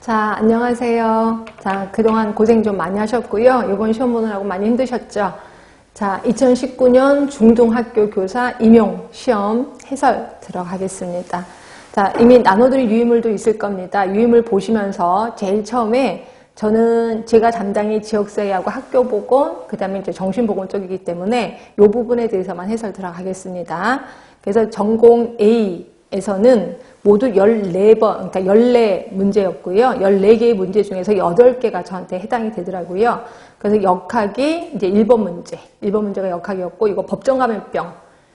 자, 안녕하세요. 자, 그동안 고생 좀 많이 하셨고요. 이번 시험 보느라고 많이 힘드셨죠? 자, 2019년 중등학교 교사 임용 시험 해설 들어가겠습니다. 자, 이미 나눠드린 유인물도 있을 겁니다. 유인물 보시면서 제일 처음에 저는 제가 담당이 지역사회하고 학교보건, 그 다음에 이제 정신보건 쪽이기 때문에 이 부분에 대해서만 해설 들어가겠습니다. 그래서 전공 A에서는 모두 14번, 그러니까 14문제였고요. 14개의 문제 중에서 8개가 저한테 해당이 되더라고요. 그래서 역학이 이제 1번 문제. 1번 문제가 역학이었고, 이거 법정 감염병.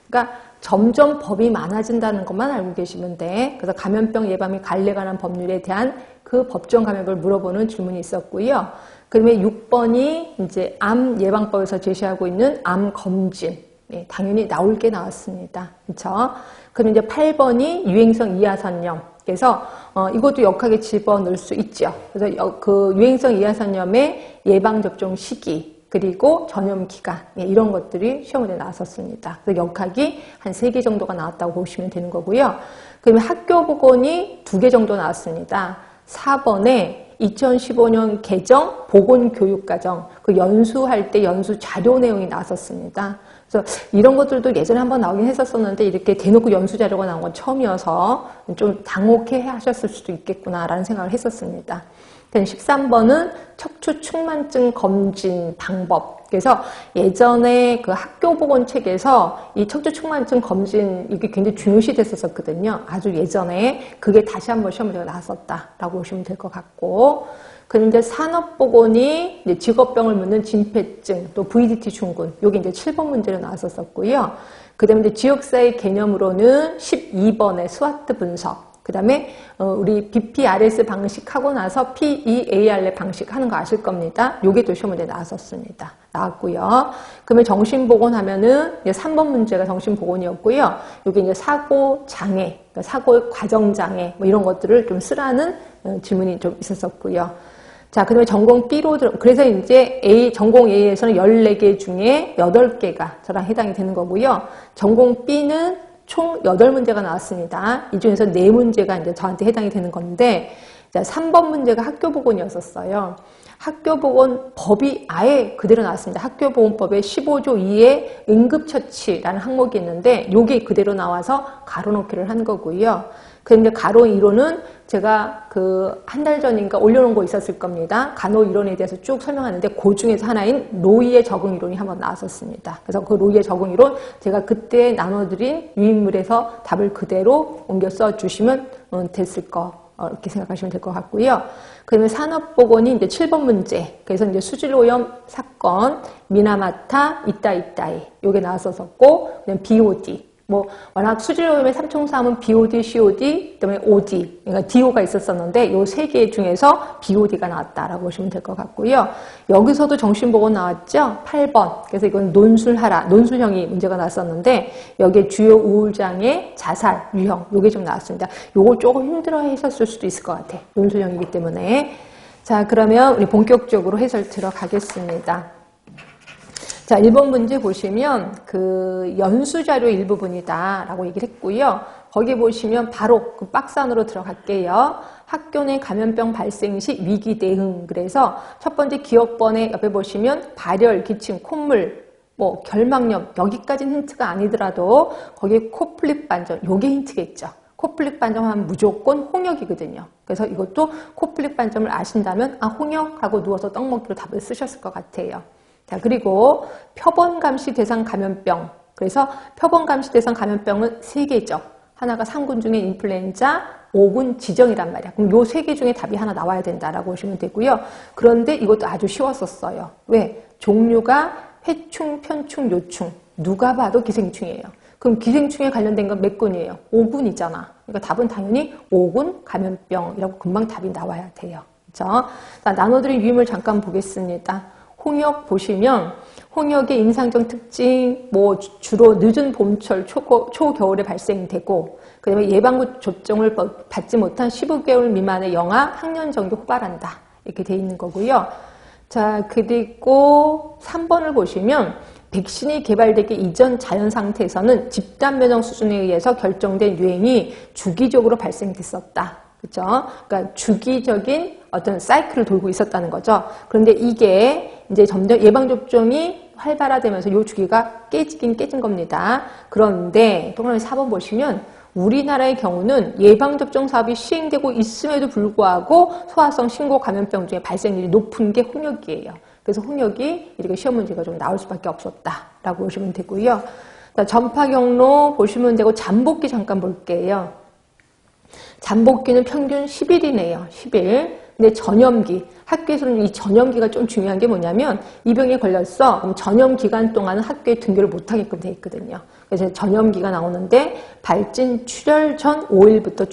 그러니까 점점 법이 많아진다는 것만 알고 계시면 돼. 그래서 감염병 예방 및 관리에 관한 법률에 대한 그 법정 감염을 물어보는 질문이 있었고요. 그다음에 6번이 이제 암 예방법에서 제시하고 있는 암 검진. 네, 당연히 나올 게 나왔습니다. 그렇죠? 그럼 이제 8번이 유행성 이하선염. 그래서 이것도 역학에 집어넣을 수 있죠. 그래서 그 유행성 이하선염의 예방 접종 시기 그리고 전염 기간 이런 것들이 시험에 나왔었습니다. 그래서 역학이 한 3개 정도가 나왔다고 보시면 되는 거고요. 그러면 학교 보건이 2개 정도 나왔습니다. 4번에 2015년 개정 보건교육과정 그 연수할 때 연수 자료 내용이 나왔었습니다. 그래서 이런 것들도 예전에 한번 나오긴 했었었는데 이렇게 대놓고 연수 자료가 나온 건 처음이어서 좀 당혹해 하셨을 수도 있겠구나라는 생각을 했었습니다. 13번은 척추 측만증 검진 방법. 그래서 예전에 그 학교보건책에서 이 척추 측만증 검진 이게 굉장히 중요시 됐었거든요. 아주 예전에 그게 다시 한번 시험에 나왔었다라고 보시면 될 것 같고. 그런데 산업보건이 이제 직업병을 묻는 진폐증, 또 VDT 중군, 요게 이제 7번 문제로 나왔었고요. 그 다음에 이제 지역사회 개념으로는 12번의 스와트 분석. 그 다음에 우리 BPRS 방식 하고 나서 PEAR 방식 하는 거 아실 겁니다. 요게 또 시험 문제 나왔었습니다. 나왔고요. 그러면 정신보건 하면은 이제 3번 문제가 정신보건이었고요. 요게 이제 사고장애, 그러니까 사고의 과정장애 뭐 이런 것들을 좀 쓰라는 질문이 좀 있었었고요. 자, 그 다음에 전공 B로 그래서 이제 전공 A에서는 14개 중에 8개가 저랑 해당이 되는 거고요. 전공 B는 총 8문제가 나왔습니다. 이 중에서 4문제가 이제 저한테 해당이 되는 건데, 자, 3번 문제가 학교보건이었었어요. 학교보건 법이 아예 그대로 나왔습니다. 학교보건법의 15조 2의 응급처치라는 항목이 있는데, 요게 그대로 나와서 가로놓기를 한 거고요. 그런데 가로 이론은 제가 그 한 달 전인가 올려놓은 거 있었을 겁니다. 간호 이론에 대해서 쭉 설명하는데 그 중에서 하나인 로이의 적응 이론이 한번 나왔었습니다. 그래서 그 로이의 적응 이론 제가 그때 나눠드린 유인물에서 답을 그대로 옮겨 써주시면 됐을 거 이렇게 생각하시면 될 것 같고요. 그러면 산업보건이 이제 7번 문제. 그래서 이제 수질오염 사건, 미나마타, 이따이 요게 나왔었고, 그다음 BOD. 뭐 워낙 수질오염의 삼총사함은 BOD, COD, 그다음에 OD, 그러니까 DO가 있었었는데 요 3개 중에서 BOD가 나왔다라고 보시면 될 것 같고요. 여기서도 정신보건 나왔죠? 8번. 그래서 이건 논술하라, 논술형이 문제가 나왔었는데 여기에 주요 우울장애, 자살, 유형 요게 좀 나왔습니다. 요거 조금 힘들어 하셨을 수도 있을 것 같아. 논술형이기 때문에. 자, 그러면 우리 본격적으로 해설 들어가겠습니다. 자, 1번 문제 보시면 그 연수자료 일부분이다 라고 얘기를 했고요. 거기 보시면 바로 그 박스 안으로 들어갈게요. 학교 내 감염병 발생 시 위기 대응. 그래서 첫 번째 기억번에 옆에 보시면 발열, 기침, 콧물, 뭐 결막염 여기까지는 힌트가 아니더라도 거기에 코플립 반점 요게 힌트겠죠. 코플릭 반점하면 무조건 홍역이거든요. 그래서 이것도 코플릭 반점을 아신다면 아 홍역하고 누워서 떡 먹기로 답을 쓰셨을 것 같아요. 자, 그리고 표본감시 대상 감염병. 그래서 표본감시 대상 감염병은 3개죠. 하나가 상군 중에 인플루엔자, 5군 지정이란 말이야. 그럼 요 3개 중에 답이 하나 나와야 된다라고 보시면 되고요. 그런데 이것도 아주 쉬웠었어요. 왜? 종류가 회충, 편충, 요충. 누가 봐도 기생충이에요. 그럼 기생충에 관련된 건 몇 군이에요? 5군이잖아. 그러니까 답은 당연히 5군 감염병이라고 금방 답이 나와야 돼요. 그렇죠? 자, 나눠드린 유임을 잠깐 보겠습니다. 홍역 보시면 홍역의 임상적 특징 뭐 주로 늦은 봄철 초겨울에 발생되고 그다음에 예방구 접종을 받지 못한 15개월 미만의 영아 학년 정도 호발한다 이렇게 돼 있는 거고요. 자, 그리고 3번을 보시면 백신이 개발되기 이전 자연 상태에서는 집단 면역 수준에 의해서 결정된 유행이 주기적으로 발생됐었다. 그렇죠? 그러니까 주기적인 어떤 사이클을 돌고 있었다는 거죠. 그런데 이게 이제 점점 예방접종이 활발화되면서 이 주기가 깨진 겁니다. 그런데 동그라미 4번 보시면 우리나라의 경우는 예방접종 사업이 시행되고 있음에도 불구하고 소아성 신고 감염병 중에 발생률이 높은 게 홍역이에요. 그래서 홍역이 이렇게 시험 문제가 좀 나올 수밖에 없었다라고 보시면 되고요. 전파 경로 보시면 되고 잠복기 잠깐 볼게요. 잠복기는 평균 10일이네요. 10일. 근데 전염기, 학교에서는 이 전염기가 좀 중요한 게 뭐냐면 이 병에 걸렸어. 그럼 전염 기간 동안은 학교에 등교를 못하게끔 돼 있거든요. 그래서 전염기가 나오는데 발진 출혈 전 5일부터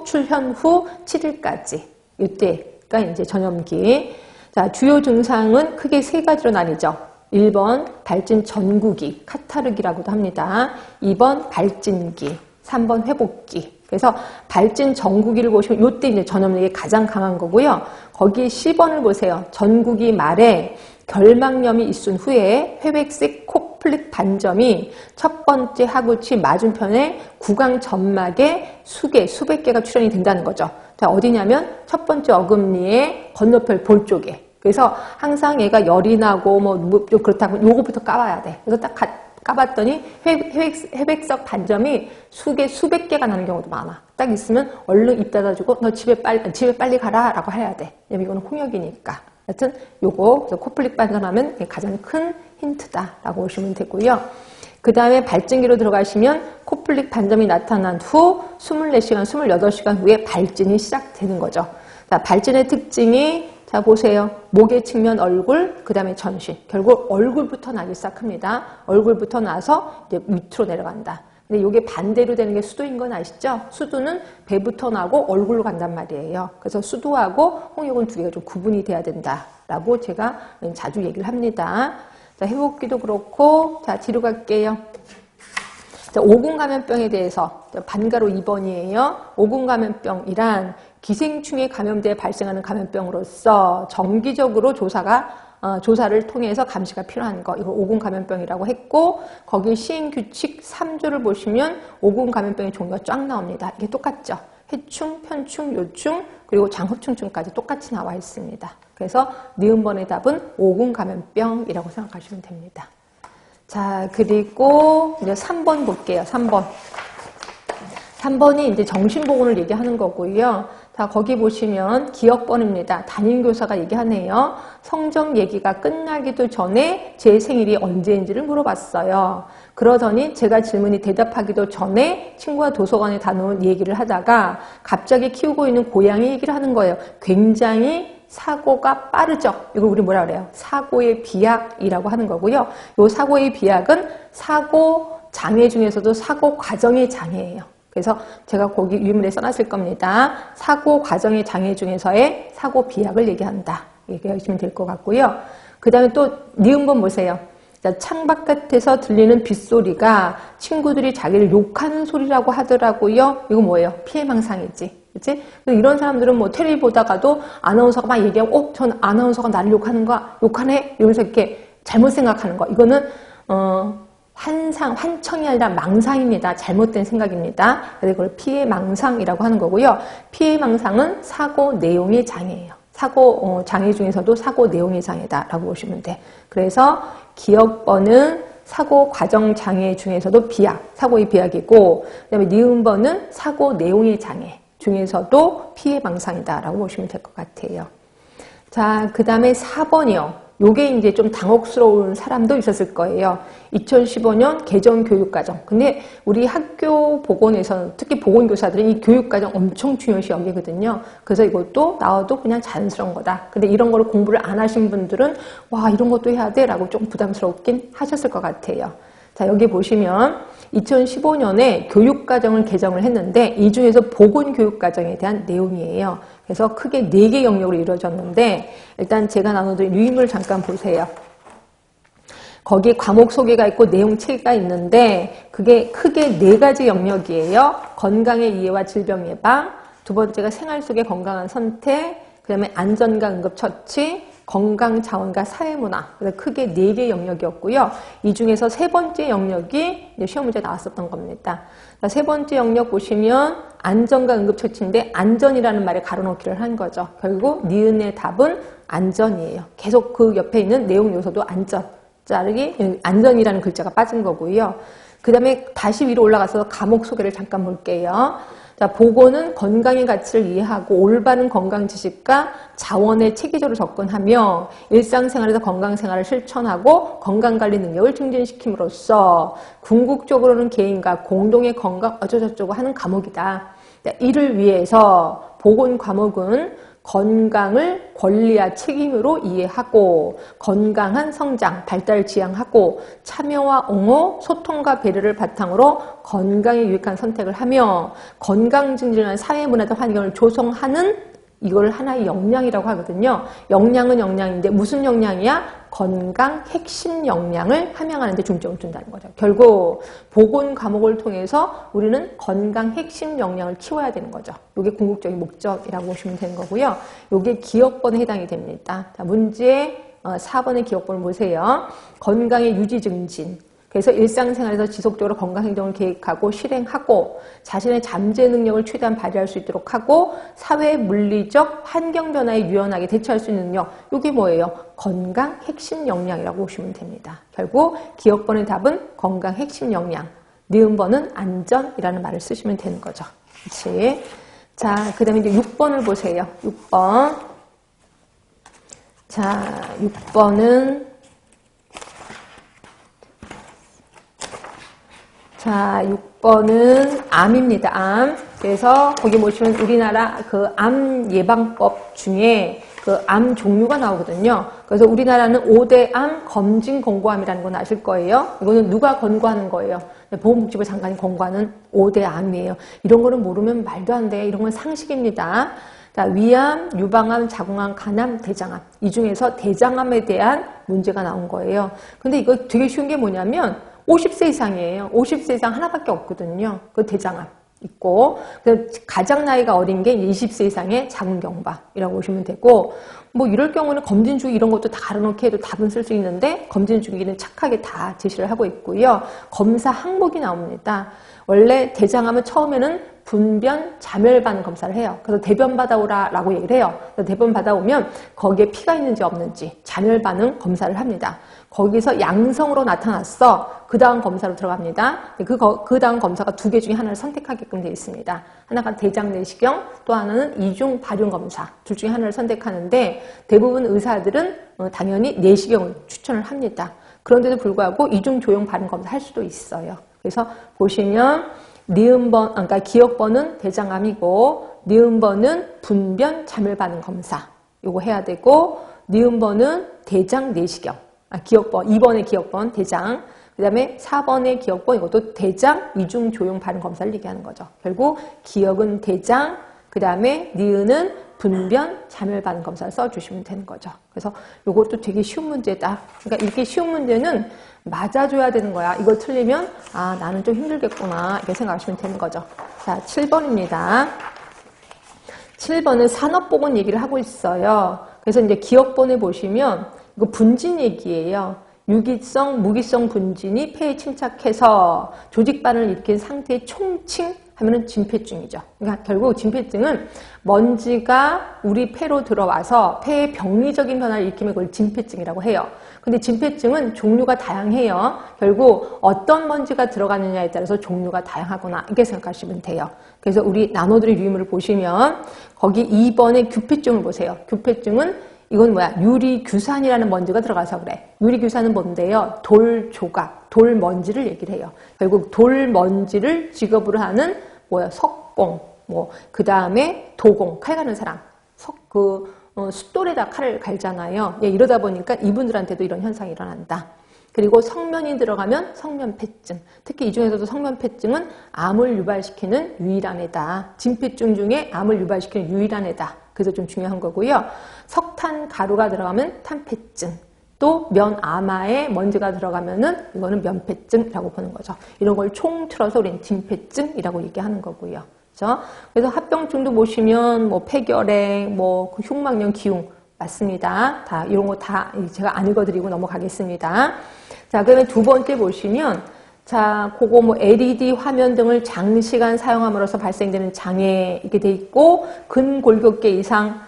출현 후 7일까지 이때가 이제 전염기. 자, 주요 증상은 크게 세 가지로 나뉘죠. 1번 발진 전구기, 카타르기라고도 합니다. 2번 발진기, 3번 회복기. 그래서 발진 전구기를 보시면 이때 이제 전염력이 가장 강한 거고요. 거기 10번을 보세요. 전구기 말에 결막염이 있은 후에 회백색 코플릭 반점이 첫 번째 하구치 맞은편에 구강 점막에 수백 개가 출현이 된다는 거죠. 자, 어디냐면 첫 번째 어금니의 건너편 볼 쪽에. 그래서 항상 얘가 열이 나고 뭐 그렇다고 요거부터 까봐야 돼. 그래서 딱 까봤더니 회백석 반점이 수백 개가 나는 경우도 많아. 딱 있으면 얼른 입 닫아주고 너 집에 빨리 가라 라고 해야 돼. 왜냐면 이거는 홍역이니까. 하여튼 요거 코플릭 반점하면 가장 큰 힌트다라고 보시면 되고요. 그 다음에 발진기로 들어가시면 코플릭 반점이 나타난 후 24시간, 28시간 후에 발진이 시작되는 거죠. 자, 발진의 특징이 자, 보세요. 목의 측면 얼굴, 그 다음에 전신. 결국 얼굴부터 나기 시작합니다. 얼굴부터 나서 이제 밑으로 내려간다. 근데 이게 반대로 되는 게 수두인 건 아시죠? 수두는 배부터 나고 얼굴로 간단 말이에요. 그래서 수두하고 홍역은 두 개가 좀 구분이 돼야 된다라고 제가 자주 얘기를 합니다. 자, 회복기도 그렇고, 자, 뒤로 갈게요. 자, 오군 감염병에 대해서 반가로 2번이에요. 오군 감염병이란 기생충에 감염돼 발생하는 감염병으로서 정기적으로 조사를 통해서 감시가 필요한 거, 이걸 오군 감염병이라고 했고, 거기 시행규칙 3조를 보시면 오군 감염병의 종류가 쫙 나옵니다. 이게 똑같죠? 해충, 편충, 요충, 그리고 장흡충충까지 똑같이 나와 있습니다. 그래서 니은번의 답은 오군 감염병이라고 생각하시면 됩니다. 자, 그리고 이제 3번 볼게요. 3번이 이제 정신보건을 얘기하는 거고요. 자, 거기 보시면 기억번입니다. 담임교사가 얘기하네요. 성적 얘기가 끝나기도 전에 제 생일이 언제인지를 물어봤어요. 그러더니 제가 질문이 대답하기도 전에 친구와 도서관에 다녀온 얘기를 하다가 갑자기 키우고 있는 고양이 얘기를 하는 거예요. 굉장히 사고가 빠르죠. 이걸 우리 뭐라 그래요? 사고의 비약이라고 하는 거고요. 이 사고의 비약은 사고 장애 중에서도 사고 과정의 장애예요. 그래서 제가 거기 유문에 써놨을 겁니다. 사고 과정의 장애 중에서의 사고 비약을 얘기한다. 얘기하시면 될 것 같고요. 그 다음에 또 니은번 보세요. 창바깥에서 들리는 빗소리가 친구들이 자기를 욕하는 소리라고 하더라고요. 이거 뭐예요? 피해망상이지. 그치? 이런 사람들은 뭐 텔레비 보다가도 아나운서가 막 얘기하고, 전 아나운서가 나를 욕하네? 이러면서 이렇게 잘못 생각하는 거. 이거는, 환청이 아니라 망상입니다. 잘못된 생각입니다. 그래서 이걸 피해망상이라고 하는 거고요. 피해망상은 사고 내용의 장애예요. 사고 장애 중에서도 사고 내용의 장애다라고 보시면 돼. 그래서 기억번은 사고 과정 장애 중에서도 비약, 사고의 비약이고, 그다음에 니은번은 사고 내용의 장애 중에서도 피해망상이다라고 보시면 될 것 같아요. 자, 그 다음에 4번이요. 요게 이제 좀 당혹스러운 사람도 있었을 거예요. 2015년 개정교육과정. 근데 우리 학교 보건에서는 특히 보건교사들은 이 교육과정 엄청 중요시 여기거든요. 그래서 이것도 나와도 그냥 자연스러운 거다. 근데 이런 거를 공부를 안 하신 분들은 와, 이런 것도 해야 돼? 라고 좀 부담스럽긴 하셨을 것 같아요. 자, 여기 보시면 2015년에 교육과정을 개정을 했는데 이 중에서 보건교육과정에 대한 내용이에요. 그래서 크게 4개 영역으로 이루어졌는데 일단 제가 나눠드린 유인물 잠깐 보세요. 거기 과목 소개가 있고 내용 체계가 있는데 그게 크게 4가지 영역이에요. 건강의 이해와 질병 예방, 두 번째가 생활 속의 건강한 선택, 그 다음에 안전과 응급처치, 건강, 자원과 사회문화. 그래서 크게 4개 영역이었고요. 이 중에서 3번째 영역이 이제 시험 문제 나왔었던 겁니다. 자, 3번째 영역 보시면 안전과 응급처치인데 안전이라는 말에 가로넣기를 한 거죠. 결국 니은의 답은 안전이에요. 계속 그 옆에 있는 내용 요소도 안전. 자르기 안전이라는 글자가 빠진 거고요. 그 다음에 다시 위로 올라가서 과목 소개를 잠깐 볼게요. 자, 보건은 건강의 가치를 이해하고 올바른 건강 지식과 자원에 체계적으로 접근하며 일상생활에서 건강생활을 실천하고 건강관리 능력을 증진시킴으로써 궁극적으로는 개인과 공동의 건강 어쩌고저쩌고 하는 과목이다. 자, 이를 위해서 보건 과목은 건강을 권리와 책임으로 이해하고 건강한 성장, 발달을 지향하고 참여와 옹호, 소통과 배려를 바탕으로 건강에 유익한 선택을 하며 건강 증진을 사회 문화적 환경을 조성하는 이걸 하나의 역량이라고 하거든요. 역량은 역량인데 무슨 역량이야? 건강 핵심 역량을 함양하는 데 중점을 둔다는 거죠. 결국 보건 과목을 통해서 우리는 건강 핵심 역량을 키워야 되는 거죠. 이게 궁극적인 목적이라고 보시면 되는 거고요. 이게 기억번에 해당이 됩니다. 자, 문제 4번의 기억번을 보세요. 건강의 유지 증진. 그래서 일상생활에서 지속적으로 건강행동을 계획하고 실행하고 자신의 잠재 능력을 최대한 발휘할 수 있도록 하고 사회 물리적 환경 변화에 유연하게 대처할 수 있는 능력. 이게 뭐예요? 건강 핵심 역량이라고 보시면 됩니다. 결국 기억번의 답은 건강 핵심 역량. 니은번은 안전이라는 말을 쓰시면 되는 거죠. 그렇지? 자, 그 다음에 이제 6번을 보세요. 6번. 자, 6번은 자, 6번은 암입니다. 암. 그래서 거기 보시면 우리나라 그 암 예방법 중에 그 암 종류가 나오거든요. 그래서 우리나라는 5대 암 검진 권고암이라는 건 아실 거예요. 이거는 누가 권고하는 거예요? 보건복지부 장관이 권고하는 5대 암이에요. 이런 거는 모르면 말도 안 돼. 이런 건 상식입니다. 자, 위암, 유방암, 자궁암, 간암, 대장암. 이 중에서 대장암에 대한 문제가 나온 거예요. 근데 이거 되게 쉬운 게 뭐냐면 50세 이상이에요. 50세 이상 하나밖에 없거든요. 그 대장암 있고 가장 나이가 어린 게 20세 이상의 자궁경부암이라고 보시면 되고 뭐 이럴 경우는 검진 주기 이런 것도 다 가려놓게 해도 답은 쓸 수 있는데 검진 주기는 착하게 다 제시를 하고 있고요. 검사 항목이 나옵니다. 원래 대장암은 처음에는 분변 자멸반 검사를 해요. 그래서 대변 받아오라 라고 얘기를 해요. 대변 받아오면 거기에 피가 있는지 없는지 자멸 반응 검사를 합니다. 거기서 양성으로 나타났어. 그 다음 검사로 들어갑니다. 그 다음 검사가 2개 중에 하나를 선택하게끔 되어 있습니다. 하나가 대장 내시경, 또 하나는 이중 발용 검사. 둘 중에 하나를 선택하는데 대부분 의사들은 당연히 내시경을 추천을 합니다. 그런데도 불구하고 이중 조용 발용 검사 할 수도 있어요. 그래서 보시면 니은번, 그러니까 기억번은 대장암이고 니은번은 분변 자멸 반응 검사. 요거 해야 되고 니은번은 대장 내시경. 기억번, 2번의 기억번 대장. 그 다음에 4번의 기억번 이것도 대장 이중 조용 발응 검사를 얘기하는 거죠. 결국 기억은 대장, 그 다음에 니은은 분변 자멸 반응 검사를 써주시면 되는 거죠. 그래서 이것도 되게 쉬운 문제다. 그러니까 이렇게 쉬운 문제는 맞아줘야 되는 거야. 이거 틀리면 아 나는 좀 힘들겠구나 이렇게 생각하시면 되는 거죠. 자, 7번입니다. 7번은 산업보건 얘기를 하고 있어요. 그래서 이제 기억본에 보시면 이거 분진 얘기예요. 유기성, 무기성 분진이 폐에 침착해서 조직반을 일으킨 상태의 총칭 하면은 진폐증이죠. 그러니까 결국 진폐증은 먼지가 우리 폐로 들어와서 폐의 병리적인 변화를 일으키면 그걸 진폐증이라고 해요. 근데 진폐증은 종류가 다양해요. 결국 어떤 먼지가 들어가느냐에 따라서 종류가 다양하구나 이렇게 생각하시면 돼요. 그래서 우리 나노들의 유의물을 보시면 거기 2번의 규폐증을 보세요. 규폐증은 이건 뭐야? 유리규산이라는 먼지가 들어가서 그래. 유리규산은 뭔데요? 돌조각, 돌먼지를 얘기를 해요. 결국 돌먼지를 직업으로 하는 뭐야? 석공, 그 다음에 도공, 칼 가는 사람. 숫돌에다 칼을 갈잖아요. 예, 이러다 보니까 이분들한테도 이런 현상이 일어난다. 그리고 성면이 들어가면 성면폐증. 특히 이 중에서도 성면폐증은 암을 유발시키는 유일한 애다. 진폐증 중에 암을 유발시키는 유일한 애다. 그래서 좀 중요한 거고요. 석탄 가루가 들어가면 탄폐증. 또 면아마에 먼지가 들어가면은 이거는 면폐증이라고 보는 거죠. 이런 걸 총틀어서 우리는 진폐증이라고 얘기하는 거고요. 그래서 합병증도 보시면 폐결핵, 흉막염, 기흉 맞습니다. 다 이런 거 다 제가 안 읽어드리고 넘어가겠습니다. 자, 그러면 두 번째 보시면 자, 그거 뭐 LED 화면 등을 장시간 사용함으로써 발생되는 장애 이렇게 돼 있고 근골격계 이상,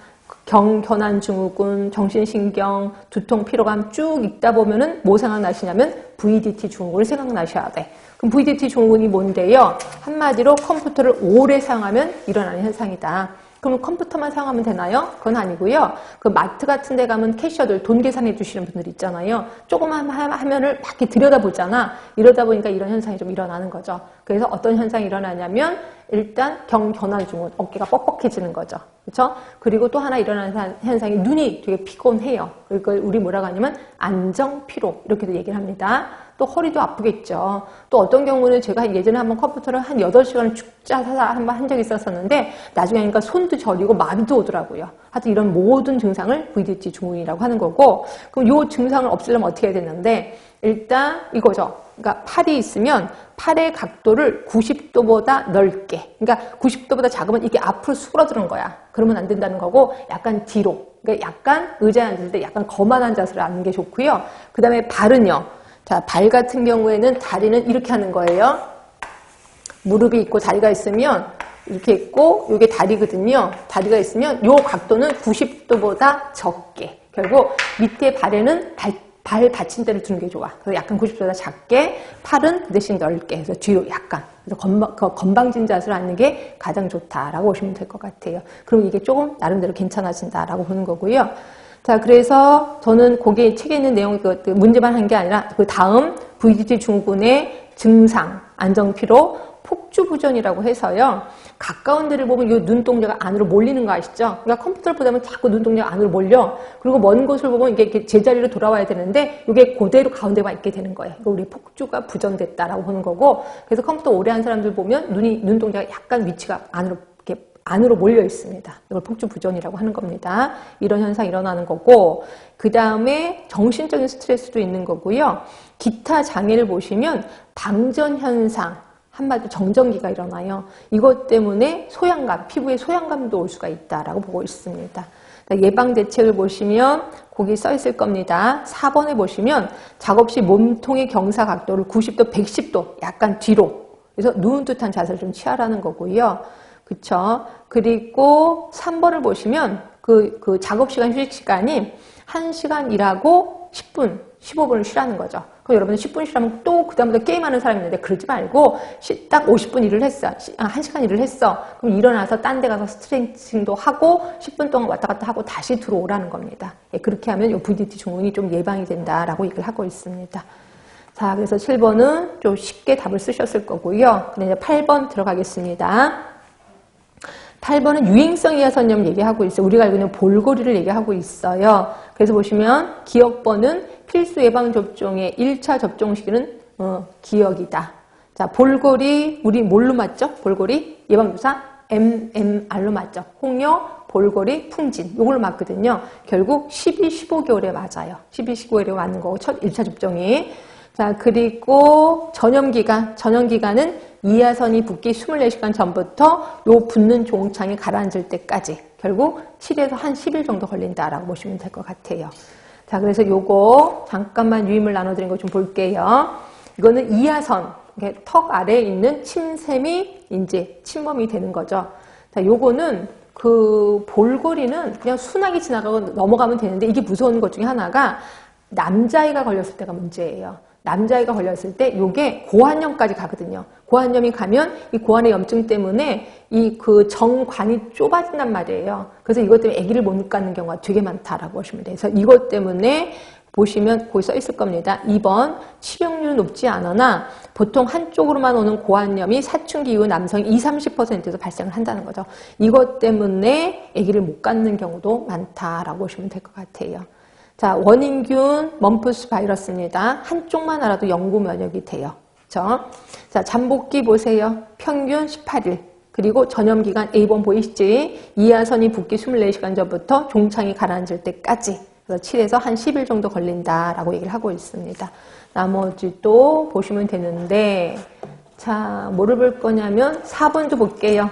경견한 증후군, 정신신경, 두통, 피로감 쭉 읽다 보면은 뭐 생각나시냐면 VDT 증후군을 생각나셔야 돼. 그럼 VDT 증후군이 뭔데요? 한마디로 컴퓨터를 오래 사용하면 일어나는 현상이다. 그럼 컴퓨터만 사용하면 되나요? 그건 아니고요. 그 마트 같은 데 가면 캐셔들 돈 계산해 주시는 분들 있잖아요. 조그만 화면을 막 이렇게 들여다보잖아. 이러다 보니까 이런 현상이 좀 일어나는 거죠. 그래서 어떤 현상이 일어나냐면 일단 경견한 증후군, 어깨가 뻑뻑해지는 거죠. 그렇죠? 그리고 또 하나 일어나는 현상이 눈이 되게 피곤해요. 그걸 우리 뭐라고 하냐면 안정피로 이렇게도 얘기를 합니다. 또 허리도 아프겠죠. 또 어떤 경우는 제가 예전에 한번 컴퓨터를 한 8시간을 쭉 짜서 한번 한 적이 있었었는데 나중에 하니까 손도 저리고 마비도 오더라고요. 하여튼 이런 모든 증상을 VDT 증후군이라고 하는 거고 그럼 이 증상을 없애려면 어떻게 해야 되는데 일단 이거죠. 그러니까 팔이 있으면 팔의 각도를 90도보다 넓게 그러니까 90도보다 작으면 이게 앞으로 수그러드는 거야. 그러면 안 된다는 거고 약간 뒤로 그러니까 약간 의자에 앉을 때 약간 거만한 자세로 앉는 게 좋고요. 그 다음에 발은요. 자, 발 같은 경우에는 다리는 이렇게 하는 거예요. 무릎이 있고 다리가 있으면 이렇게 있고 이게 다리거든요. 다리가 있으면 이 각도는 90도보다 적게. 결국 밑에 발에는 발 받침대를 두는 게 좋아. 그래서 약간 90도보다 작게 팔은 그 대신 넓게 해서 뒤로 약간 그래서 건방진 자세로 앉는 게 가장 좋다라고 보시면 될 것 같아요. 그럼 이게 조금 나름대로 괜찮아진다라고 보는 거고요. 자, 그래서 저는 거기 책에 있는 내용, 그 문제만 한 게 아니라 그 다음 VDT 증후군의 증상, 안정피로, 폭주부전이라고 해서요. 가까운 데를 보면 이 눈동자가 안으로 몰리는 거 아시죠? 그러니까 컴퓨터를 보다 보면 자꾸 눈동자가 안으로 몰려. 그리고 먼 곳을 보면 이게 제자리로 돌아와야 되는데 이게 그대로 가운데만 있게 되는 거예요. 이거 우리 폭주가 부전됐다라고 보는 거고. 그래서 컴퓨터 오래 한 사람들 보면 눈동자가 약간 위치가 안으로 몰려 있습니다. 이걸 폭주부전이라고 하는 겁니다. 이런 현상이 일어나는 거고 그 다음에 정신적인 스트레스도 있는 거고요. 기타 장애를 보시면 방전 현상, 한마디로 정전기가 일어나요. 이것 때문에 소양감, 피부에 소양감도 올 수가 있다라고 보고 있습니다. 예방 대책을 보시면 거기 써 있을 겁니다. 4번에 보시면 작업 시 몸통의 경사 각도를 90도, 110도 약간 뒤로 그래서 누운 듯한 자세를 좀 취하라는 거고요. 그쵸? 그리고 3번을 보시면 그 작업시간, 휴식시간이 1시간 일하고 10분, 15분을 쉬라는 거죠. 그럼 여러분은 10분 쉬라면 또 그다음부터 게임하는 사람이 있는데 그러지 말고 딱 50분 일을 했어. 1시간 일을 했어. 그럼 일어나서 딴 데 가서 스트레칭도 하고 10분 동안 왔다 갔다 하고 다시 들어오라는 겁니다. 예, 그렇게 하면 이 VDT 증후군이 좀 예방이 된다라고 얘기를 하고 있습니다. 자, 그래서 7번은 좀 쉽게 답을 쓰셨을 거고요. 그럼 이제 8번 들어가겠습니다. 8번은 유행성 이하선염 얘기하고 있어요. 우리가 알고 있는 볼고리를 얘기하고 있어요. 그래서 보시면 기억번은 필수 예방접종의 1차 접종 시기는 기억이다. 자, 볼고리 우리 뭘로 맞죠? 볼고리 예방주사 MMR로 맞죠. 홍요, 볼고리, 풍진 요걸로 맞거든요. 결국 12, 15개월에 맞아요. 12, 15개월에 맞는 거고 첫 1차 접종이. 자, 그리고 전염기간은 이하선이 붓기 24시간 전부터 요 붓는 종창이 가라앉을 때까지 결국 7에서 한 10일 정도 걸린다라고 보시면 될 것 같아요. 자, 그래서 요거 잠깐만 유임을 나눠드린 거 좀 볼게요. 이거는 이하선, 턱 아래에 있는 침샘이 이제 침범이 되는 거죠. 자, 요거는 그 볼고리는 그냥 순하게 지나가고 넘어가면 되는데 이게 무서운 것 중에 하나가 남자아이가 걸렸을 때가 문제예요. 남자아이가 걸렸을 때 이게 고환염까지 가거든요. 고환염이 가면 이 고환의 염증 때문에 이 그 정관이 좁아진단 말이에요. 그래서 이것 때문에 아기를 못 갖는 경우가 되게 많다라고 보시면 돼요. 그래서 이것 때문에 보시면 거기 써 있을 겁니다. 2번 치명률은 높지 않으나 보통 한쪽으로만 오는 고환염이 사춘기 이후 남성이 20-30%에서 발생을 한다는 거죠. 이것 때문에 아기를 못 갖는 경우도 많다라고 보시면 될 것 같아요. 자, 원인균 멈프스 바이러스입니다. 한쪽만 알아도 영구 면역이 돼요. 그렇죠? 자, 잠복기 보세요. 평균 18일. 그리고 전염기간 A번 보이시지? 이하선이 붓기 24시간 전부터 종창이 가라앉을 때까지. 그래서 7에서 한 10일 정도 걸린다라고 얘기를 하고 있습니다. 나머지 또 보시면 되는데, 자, 뭐를 볼 거냐면 4번도 볼게요.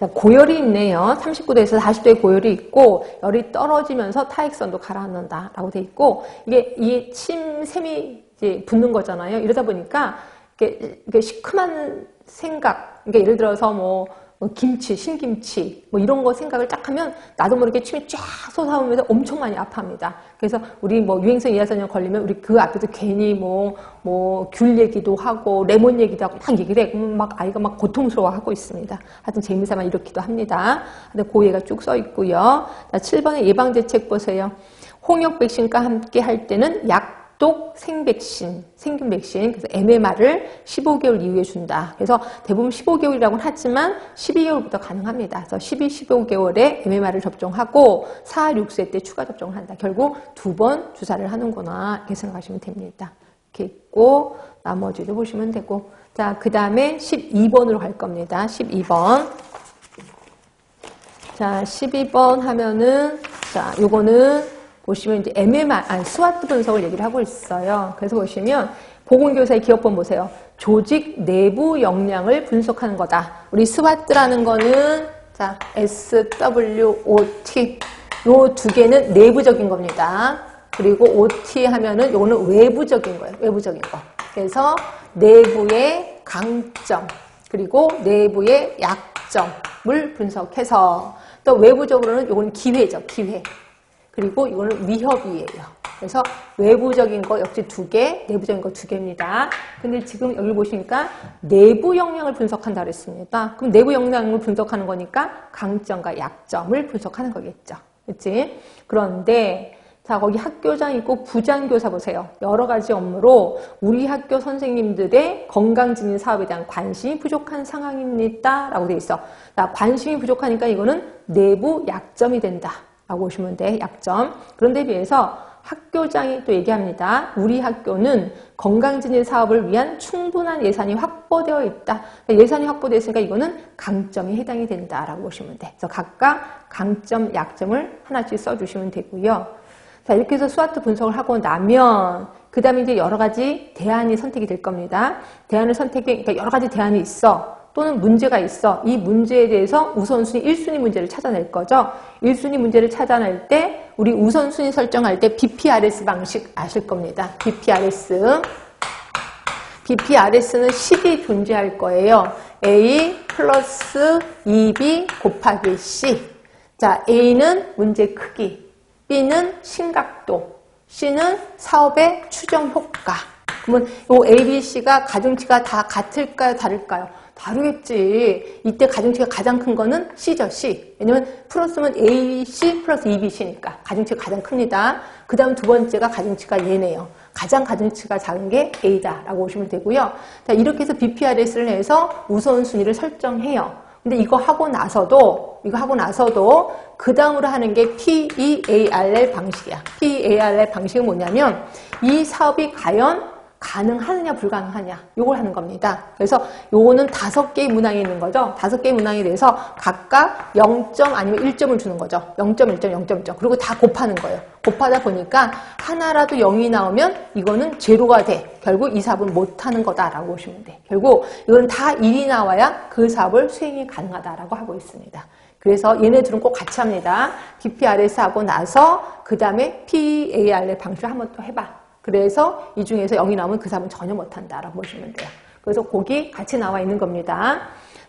고열이 있네요. 39도에서 40도의 고열이 있고 열이 떨어지면서 타액선도 가라앉는다라고 돼 있고 이게 침샘이 이제 붙는 거잖아요. 이러다 보니까 이게 시큼한 생각, 그러니까 예를 들어서 뭐 김치, 신김치 뭐 이런 거 생각을 딱 하면 나도 모르게 침이 쫙 솟아오면서 엄청 많이 아파합니다. 그래서 우리 뭐 유행성 이하선염 걸리면 우리 그 앞에서 괜히 뭐 귤 얘기도 하고 레몬 얘기도 하고 막 얘기를 해. 그러면 막 아이가 막 고통스러워하고 있습니다. 하여튼 재미삼아 이렇기도 합니다. 근데 고예가 쭉 써 있고요. 7번에 예방대책 보세요. 홍역 백신과 함께 할 때는 약독 생백신, 생균 백신, 그래서 MMR을 15개월 이후에 준다. 그래서 대부분 15개월이라고는 하지만 12개월부터 가능합니다. 그래서 15개월에 MMR을 접종하고 4, 6세 때 추가 접종을 한다. 결국 2번 주사를 하는구나 이렇게 생각하시면 됩니다. 이렇게 있고 나머지도 보시면 되고, 자, 그 다음에 12번으로 갈 겁니다. 12번. 자, 12번 하면은, 자, 요거는 보시면 이제 MMR, 스와트 분석을 얘기를 하고 있어요. 그래서 보시면 보건교사의 기업본 보세요. 조직 내부 역량을 분석하는 거다. 우리 스와트라는 거는 자, SWOT 요 두 개는 내부적인 겁니다. 그리고 OT 하면은 요거는 외부적인 거예요. 외부적인 거. 그래서 내부의 강점 그리고 내부의 약점을 분석해서 또 외부적으로는 요거는 기회죠. 기회. 그리고 이거는 위협이에요. 그래서 외부적인 거 역시 2개, 내부적인 거 2개입니다. 근데 지금 여기 보시니까 내부 역량을 분석한다 그랬습니다. 그럼 내부 역량을 분석하는 거니까 강점과 약점을 분석하는 거겠죠. 그렇지? 그런데 자, 거기 학교장 있고 부장교사 보세요. 여러 가지 업무로 우리 학교 선생님들의 건강증진 사업에 대한 관심이 부족한 상황입니다. 라고 돼 있어. 자, 관심이 부족하니까 이거는 내부 약점이 된다. 라고 보시면 돼. 약점. 그런데 비해서 학교장이 또 얘기합니다. 우리 학교는 건강증진 사업을 위한 충분한 예산이 확보되어 있다. 그러니까 예산이 확보되어 있으니까 이거는 강점이 해당이 된다라고 보시면 돼. 그래서 각각 강점, 약점을 하나씩 써주시면 되고요. 자, 이렇게 해서 스와트 분석을 하고 나면 그 다음에 이제 여러 가지 대안이 선택이 될 겁니다. 대안을 그러니까 여러 가지 대안이 있어. 또는 문제가 있어. 이 문제에 대해서 우선순위 1순위 문제를 찾아낼 거죠. 1순위 문제를 찾아낼 때 우리 우선순위 설정할 때 BPRS 방식 아실 겁니다. BPRS는 식이 존재할 거예요. A 플러스 2B 곱하기 C. 자, A는 문제 크기, B는 심각도, C는 사업의 추정 효과. 그러면 이 A, B, C가 가중치가 다 같을까요? 다를까요? 다르겠지. 이때 가중치가 가장 큰 거는 C죠, C. 왜냐면 플러스면 AC 플러스 2BC니까 가중치가 가장 큽니다. 그 다음 두 번째가 가중치가 얘네요. 가장 가중치가 작은 게 A다라고 보시면 되고요. 자, 이렇게 해서 BPRS를 해서 우선순위를 설정해요. 근데 이거 하고 나서도 그 다음으로 하는 게 PEARL 방식이야. PEARL 방식은 뭐냐면 이 사업이 과연 가능하느냐 불가능하냐 요걸 하는 겁니다. 그래서 요거는 5개의 문항이 있는 거죠. 5개의 문항에 대해서 각각 0점 아니면 1점을 주는 거죠. 0점, 1점, 0점, 1점. 그리고 다 곱하는 거예요. 곱하다 보니까 하나라도 0이 나오면 이거는 제로가 돼. 결국 이 사업은 못하는 거다라고 보시면 돼. 결국 이건 다 1이 나와야 그 사업을 수행이 가능하다라고 하고 있습니다. 그래서 얘네들은 꼭 같이 합니다. BPRS 하고 나서 그 다음에 PEAR 방식을 한번 또 해봐. 그래서 이 중에서 0이 나오면 그 사람은 전혀 못한다라고 보시면 돼요. 그래서 거기 같이 나와 있는 겁니다.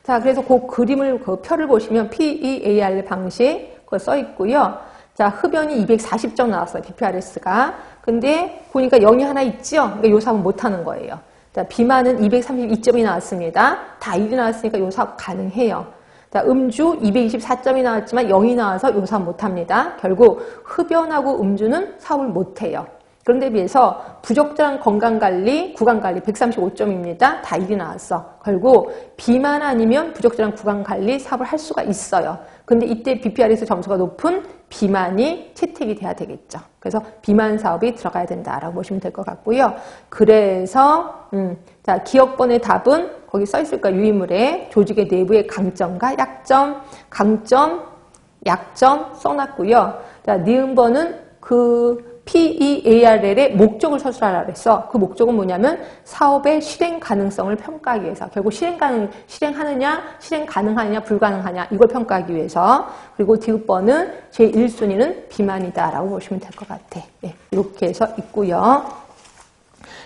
자, 그래서 그 그림을, 그 표를 보시면 PEAR 방식 그거 써 있고요. 자, 흡연이 240점 나왔어요. BPRS가. 근데 보니까 0이 하나 있죠? 그러니까 요 사업은 못하는 거예요. 자, 비만은 232점이 나왔습니다. 다 1이 나왔으니까 요 사업 가능해요. 자, 음주 224점이 나왔지만 0이 나와서 요 사업 못합니다. 결국 흡연하고 음주는 사업을 못해요. 그런데 비해서 부적절한 건강관리, 구강관리 135점입니다. 다 1이 나왔어. 결국 비만 아니면 부적절한 구강관리 사업을 할 수가 있어요. 근데 이때 BPRS 점수가 높은 비만이 채택이 돼야 되겠죠. 그래서 비만 사업이 들어가야 된다라고 보시면 될 것 같고요. 그래서 자, 기억번의 답은 거기 써 있을 거예요. 유의물에 조직의 내부의 강점과 약점, 강점, 약점 써놨고요. 자, 니은번은 그 PEARL의 목적을 서술하라 그랬어. 그 목적은 뭐냐면 사업의 실행 가능성을 평가하기 위해서. 결국 실행하느냐, 실행 가능하느냐, 불가능하냐 이걸 평가하기 위해서. 그리고 디귿번은 제1순위는 비만이다라고 보시면 될 것 같아. 예, 이렇게 해서 있고요.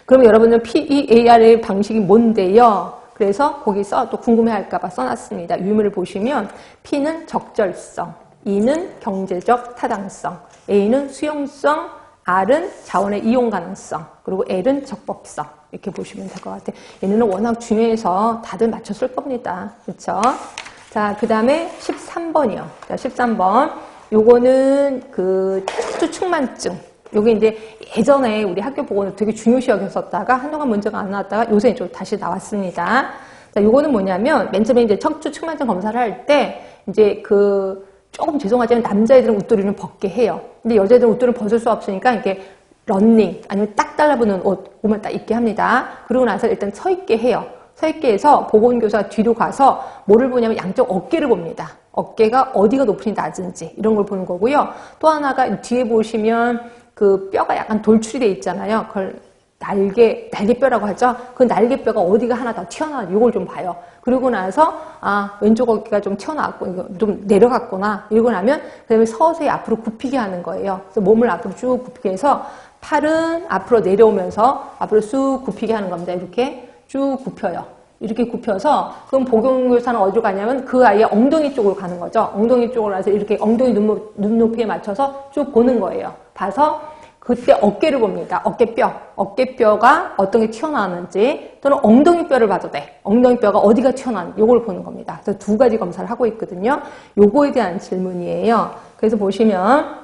그럼 여러분은 PEARL 방식이 뭔데요? 그래서 거기서 또 궁금해할까봐 써놨습니다. 유무를 보시면 P는 적절성, E는 경제적 타당성, A는 수용성, R은 자원의 이용 가능성, 그리고 L은 적법성 이렇게 보시면 될 것 같아요. 얘는 워낙 중요해서 다들 맞췄을 겁니다. 그렇죠? 자, 그 다음에 13번이요. 자, 13번. 요거는 그 척추측만증. 요게 이제 예전에 우리 학교 보고는 되게 중요시 여겼었다가 한동안 문제가 안 나왔다가 요새 좀 다시 나왔습니다. 자, 요거는 뭐냐면 맨 처음에 이제 척추측만증 검사를 할 때 이제 그 조금 죄송하지만 남자애들은 웃도리를 벗게 해요. 근데 여자애들은 웃도리를 벗을 수 없으니까 이렇게 런닝 아니면 딱 달라붙는 옷을 딱 입게 합니다. 그러고 나서 일단 서 있게 해요. 서 있게 해서 보건교사가 뒤로 가서 뭐를 보냐면 양쪽 어깨를 봅니다. 어깨가 어디가 높은지 낮은지 이런 걸 보는 거고요. 또 하나가 뒤에 보시면 그 뼈가 약간 돌출이 돼 있잖아요. 그걸 날개뼈라고 하죠. 그 날개뼈가 어디가 하나 더 튀어나와 이걸 좀 봐요. 그러고 나서 왼쪽 어깨가 좀 튀어나왔고 이거 좀 내려갔구나. 이러고 나면 그다음에 서서히 앞으로 굽히게 하는 거예요. 그래서 몸을 앞으로 쭉 굽히게 해서 팔은 앞으로 내려오면서 앞으로 쑥 굽히게 하는 겁니다. 이렇게 쭉 굽혀요. 이렇게 굽혀서 그럼 보건교사는 어디로 가냐면 그 아이의 엉덩이 쪽으로 가는 거죠. 엉덩이 쪽으로 가서 이렇게 엉덩이 눈높이에 맞춰서 쭉 보는 거예요. 봐서 그때 어깨를 봅니다. 어깨뼈가 어떤 게 튀어나왔는지 또는 엉덩이뼈를 봐도 돼. 엉덩이뼈가 어디가 튀어나왔는지 이걸 보는 겁니다. 그래서 두 가지 검사를 하고 있거든요. 요거에 대한 질문이에요. 그래서 보시면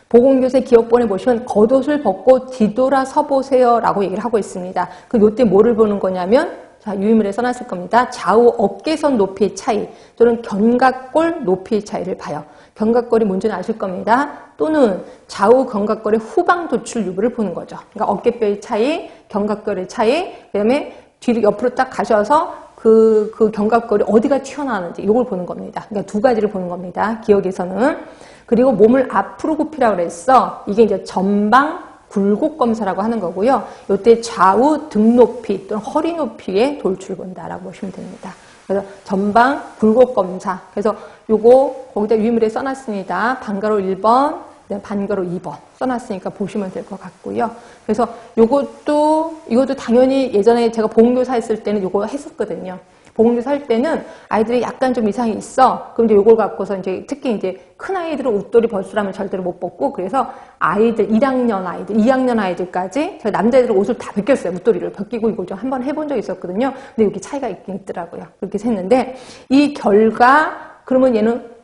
보건교사 기억본에 보시면 겉옷을 벗고 뒤돌아 서보세요 라고 얘기를 하고 있습니다. 그 요때 뭐를 보는 거냐면 자, 유의문에 써놨을 겁니다. 좌우 어깨선 높이의 차이 또는 견갑골 높이의 차이를 봐요. 견갑골이 뭔지는 아실 겁니다. 또는 좌우 견갑골의 후방 도출 유무를 보는 거죠. 그러니까 어깨뼈의 차이, 견갑골의 차이, 그 다음에 뒤로 옆으로 딱 가셔서 그 견갑골이 어디가 튀어나오는지 이걸 보는 겁니다. 그러니까 두 가지를 보는 겁니다. 기억에서는. 그리고 몸을 앞으로 굽히라고 그랬어. 이게 이제 전방 굴곡 검사라고 하는 거고요. 이때 좌우 등 높이 또는 허리 높이에 돌출 본다라고 보시면 됩니다. 그래서 전방 굴곡 검사. 그래서 요거 거기다 유의물에 써놨습니다. 반가로 1번, 반가로 2번 써놨으니까 보시면 될 것 같고요. 그래서 이것도 당연히 예전에 제가 보건교사 했을 때는 요거 했었거든요. 보건교사 할 때는 아이들이 약간 좀 이상이 있어. 그럼 이제 요걸 갖고서 이제 특히 이제 큰 아이들은 웃돌이 벗으라면 절대로 못 벗고 그래서 아이들 1학년 아이들, 2학년 아이들까지 제가 남자애들은 옷을 다 벗겼어요. 웃돌이를 벗기고 이걸 좀 한번 해본 적이 있었거든요. 근데 여기 차이가 있긴 있더라고요. 그렇게 했는데 이 결과 그러면 얘는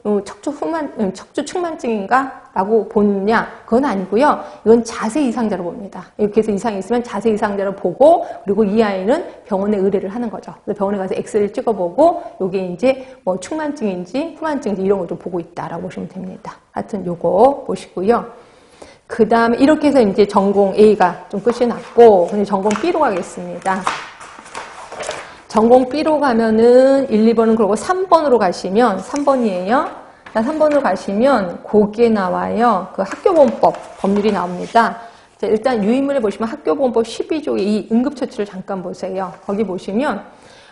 척추측만증인가? 라고 보느냐? 그건 아니고요. 이건 자세 이상자로 봅니다. 이렇게 해서 이상이 있으면 자세 이상자로 보고 그리고 이 아이는 병원에 의뢰를 하는 거죠. 그래서 병원에 가서 엑스레이를 찍어보고 이게 이제 뭐 측만증인지 후만증인지 이런 걸 좀 보고 있다라고 보시면 됩니다. 하여튼 요거 보시고요. 그 다음에 이렇게 해서 이제 전공 A가 좀 끝이 났고 이제 전공 B로 가겠습니다. 전공 B로 가면은 1, 2번은 그러고 3번으로 가시면 3번이에요. 자, 3번으로 가시면 거기에 나와요. 그 학교보험법 법률이 나옵니다. 자, 일단 유의문에 보시면 학교보험법 12조의 이 응급처치를 잠깐 보세요. 거기 보시면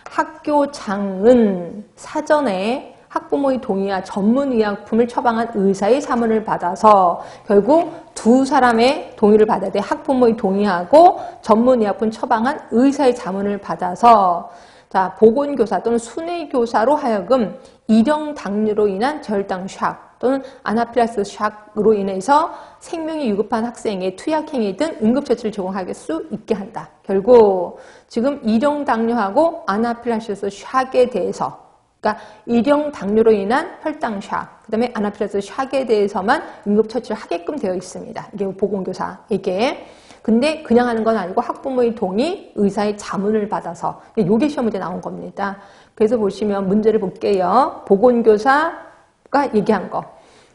학교장은 사전에 학부모의 동의와 전문의약품을 처방한 의사의 사문을 받아서 결국 두 사람의 동의를 받아야 돼. 학부모의 동의하고 전문의약품 처방한 의사의 자문을 받아서 자, 보건교사 또는 순회교사로 하여금 일형 당뇨로 인한 절당 샥 또는 아나필락시스 샥으로 인해서 생명이 위급한 학생의 투약행위든 응급처치를 제공할 수 있게 한다. 결국 지금 일형 당뇨하고 아나필락시스 샥에 대해서 그러니까 일형 당뇨로 인한 혈당 샥, 그 다음에 아나필락시스 샥에 대해서만 응급처치를 하게끔 되어 있습니다. 이게 보건교사에게. 근데 그냥 하는 건 아니고 학부모의 동의, 의사의 자문을 받아서 이게 시험 문제 나온 겁니다. 그래서 보시면 문제를 볼게요. 보건교사가 얘기한 거.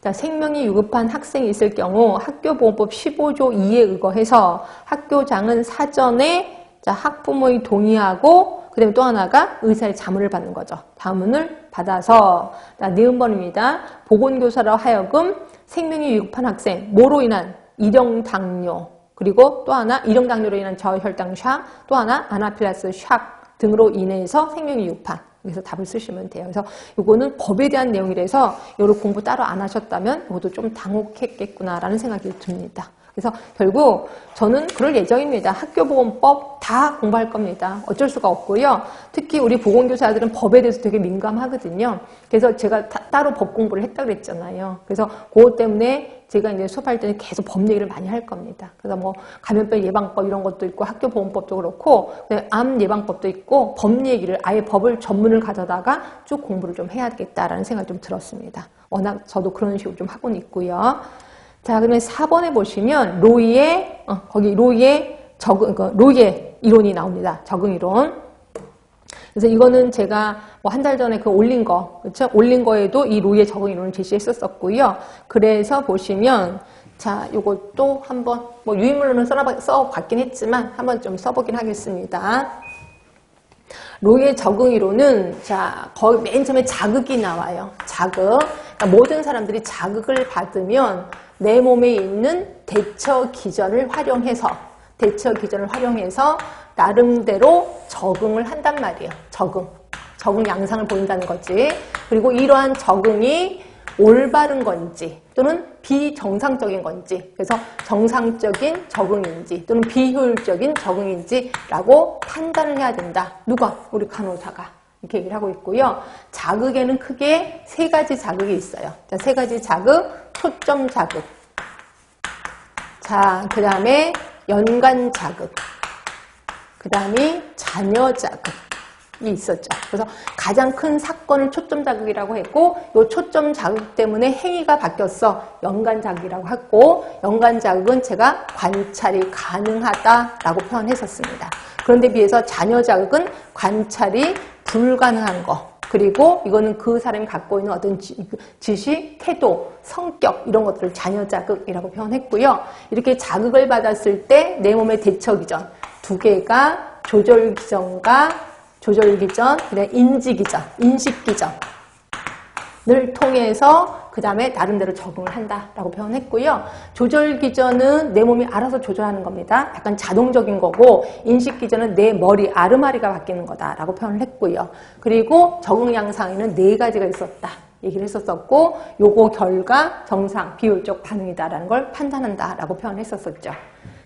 자, 생명이 위급한 학생이 있을 경우 학교보험법 15조 2에 의거해서 학교장은 사전에 자, 학부모의 동의하고 그 다음에 또 하나가 의사의 자문을 받는 거죠. 자문을 받아서 자, 40번입니다. 보건교사로 하여금 생명이 위급한 학생, 뭐로 인한 일형당뇨, 그리고 또 하나 일형당뇨로 인한 저혈당 샥, 또 하나 아나필락스 샥 등으로 인해서 생명이 유판. 그래서 답을 쓰시면 돼요. 그래서 요거는 법에 대한 내용이라서 요를 공부 따로 안 하셨다면 이것도 좀 당혹했겠구나라는 생각이 듭니다. 그래서 결국 저는 그럴 예정입니다. 학교보건법 다 공부할 겁니다. 어쩔 수가 없고요. 특히 우리 보건교사들은 법에 대해서 되게 민감하거든요. 그래서 제가 따로 법 공부를 했다고 그랬잖아요. 그래서 그것 때문에 제가 이제 수업할 때는 계속 법 얘기를 많이 할 겁니다. 그래서 뭐 감염병 예방법 이런 것도 있고 학교보건법도 그렇고 암 예방법도 있고 법 얘기를 아예 법을 전문을 가져다가 쭉 공부를 좀 해야겠다라는 생각이 좀 들었습니다. 워낙 저도 그런 식으로 좀 하고는 있고요. 자, 그러면 4번에 보시면 로이의 로이의 이론이 나옵니다. 적응 이론. 그래서 이거는 제가 뭐 한 달 전에 그 올린 거, 그렇죠? 올린 거에도 이 로이의 적응 이론을 제시했었고요. 그래서 보시면 자, 요것도 한번 뭐 유인물로는 써봤긴 했지만 한번 좀 써보긴 하겠습니다. 로이의 적응 이론은 자, 거의 맨 처음에 자극이 나와요. 자극. 그러니까 모든 사람들이 자극을 받으면 내 몸에 있는 대처 기전을 활용해서 나름대로 적응을 한단 말이에요. 적응 양상을 보인다는 거지. 그리고 이러한 적응이 올바른 건지 또는 비정상적인 건지, 그래서 정상적인 적응인지 또는 비효율적인 적응인지라고 판단을 해야 된다. 누가? 우리 간호사가. 이렇게 얘기를 하고 있고요. 자극에는 크게 세 가지 자극이 있어요. 자, 세 가지 자극, 초점 자극. 자, 그 다음에 연관 자극. 그 다음에 잔여 자극이 있었죠. 그래서 가장 큰 사건을 초점 자극이라고 했고, 이 초점 자극 때문에 행위가 바뀌었어. 연관 자극이라고 했고, 연관 자극은 제가 관찰이 가능하다라고 표현했었습니다. 그런데 비해서 잔여 자극은 관찰이 불가능한 거. 그리고 이거는 그 사람이 갖고 있는 어떤 지식, 태도, 성격 이런 것들을 잔여 자극이라고 표현했고요. 이렇게 자극을 받았을 때 내 몸의 대처 기전 두 개가 조절 기전과 그다음에 인지 기전, 인식 기전을 통해서 그 다음에 나름대로 적응을 한다라고 표현했고요. 조절 기전은 내 몸이 알아서 조절하는 겁니다. 약간 자동적인 거고, 인식 기전은 내 머리 아르마리가 바뀌는 거다라고 표현을 했고요. 그리고 적응 양상에는 네 가지가 있었다 얘기를 했었고, 요거 결과 정상 비효율적 반응이다라는 걸 판단한다라고 표현했었었죠.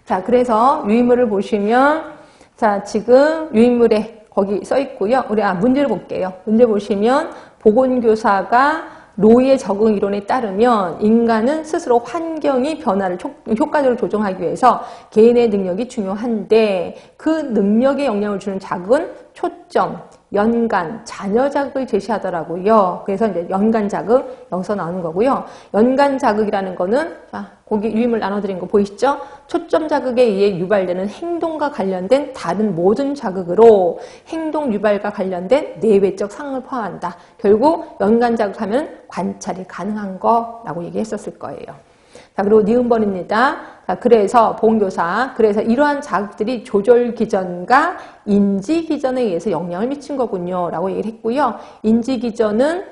자, 그래서 유인물을 보시면 자, 지금 유인물에 거기 써 있고요. 우리 문제를 볼게요. 문제 보시면 보건교사가 로이의 적응 이론에 따르면 인간은 스스로 환경의 변화를 효과적으로 조정하기 위해서 개인의 능력이 중요한데 그 능력에 영향을 주는 자극은 초점, 연관, 잔여 자극을 제시하더라고요. 그래서 이제 연관 자극 여기서 나오는 거고요. 연관 자극이라는 거는 자, 거기 유임을 나눠드린 거 보이시죠? 초점 자극에 의해 유발되는 행동과 관련된 다른 모든 자극으로 행동 유발과 관련된 내외적 상황을 포함한다. 결국 연관 자극하면 관찰이 가능한 거라고 얘기했었을 거예요. 자, 그리고 니은번입니다. 자, 그래서 보건교사, 그래서 이러한 자극들이 조절 기전과 인지 기전에 의해서 영향을 미친 거군요. 라고 얘기를 했고요. 인지 기전은,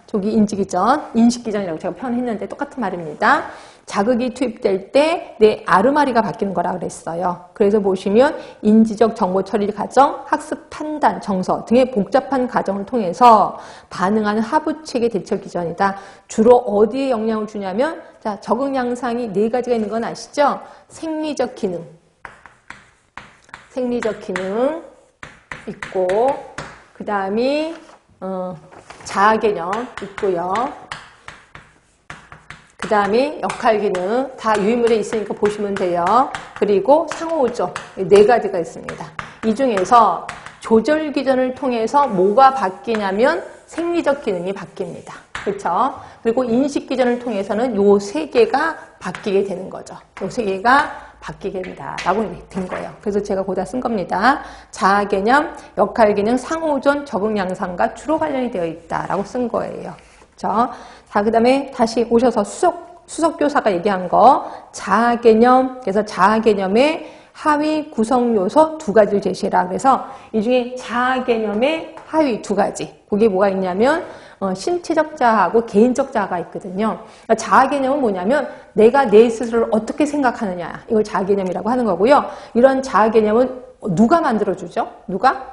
저기 인지 기전, 인식 기전이라고 제가 표현했는데 똑같은 말입니다. 자극이 투입될 때 내 아르마리가 바뀌는 거라 그랬어요. 그래서 보시면 인지적 정보 처리 과정, 학습 판단, 정서 등의 복잡한 과정을 통해서 반응하는 하부체계 대처 기전이다. 주로 어디에 영향을 주냐면 자, 적응 양상이 네 가지가 있는 건 아시죠? 생리적 기능 있고 그 다음에 자아 개념 있고요. 그 다음에 역할 기능 다 유인물에 있으니까 보시면 돼요. 그리고 상호우조 네 가지가 있습니다. 이 중에서 조절 기전을 통해서 뭐가 바뀌냐면 생리적 기능이 바뀝니다. 그렇죠? 그리고 인식 기전을 통해서는 요 세 개가 바뀌게 되는 거죠. 요 세 개가 바뀌게 된다라고 된 거예요. 그래서 제가 거기다 쓴 겁니다. 자아 개념, 역할 기능, 상호존, 적응 양상과 주로 관련이 되어 있다라고 쓴 거예요. 그렇죠? 자, 그 다음에 다시 오셔서 수석교사가 얘기한 거, 자아 개념, 그래서 자아 개념의 하위 구성 요소 2가지를 제시해라. 그래서 이 중에 자아 개념의 하위 2가지. 그게 뭐가 있냐면 신체적 자아하고 개인적 자아가 있거든요. 그러니까 자아 개념은 뭐냐면 내가 내 스스로를 어떻게 생각하느냐. 이걸 자아 개념이라고 하는 거고요. 이런 자아 개념은 누가 만들어주죠? 누가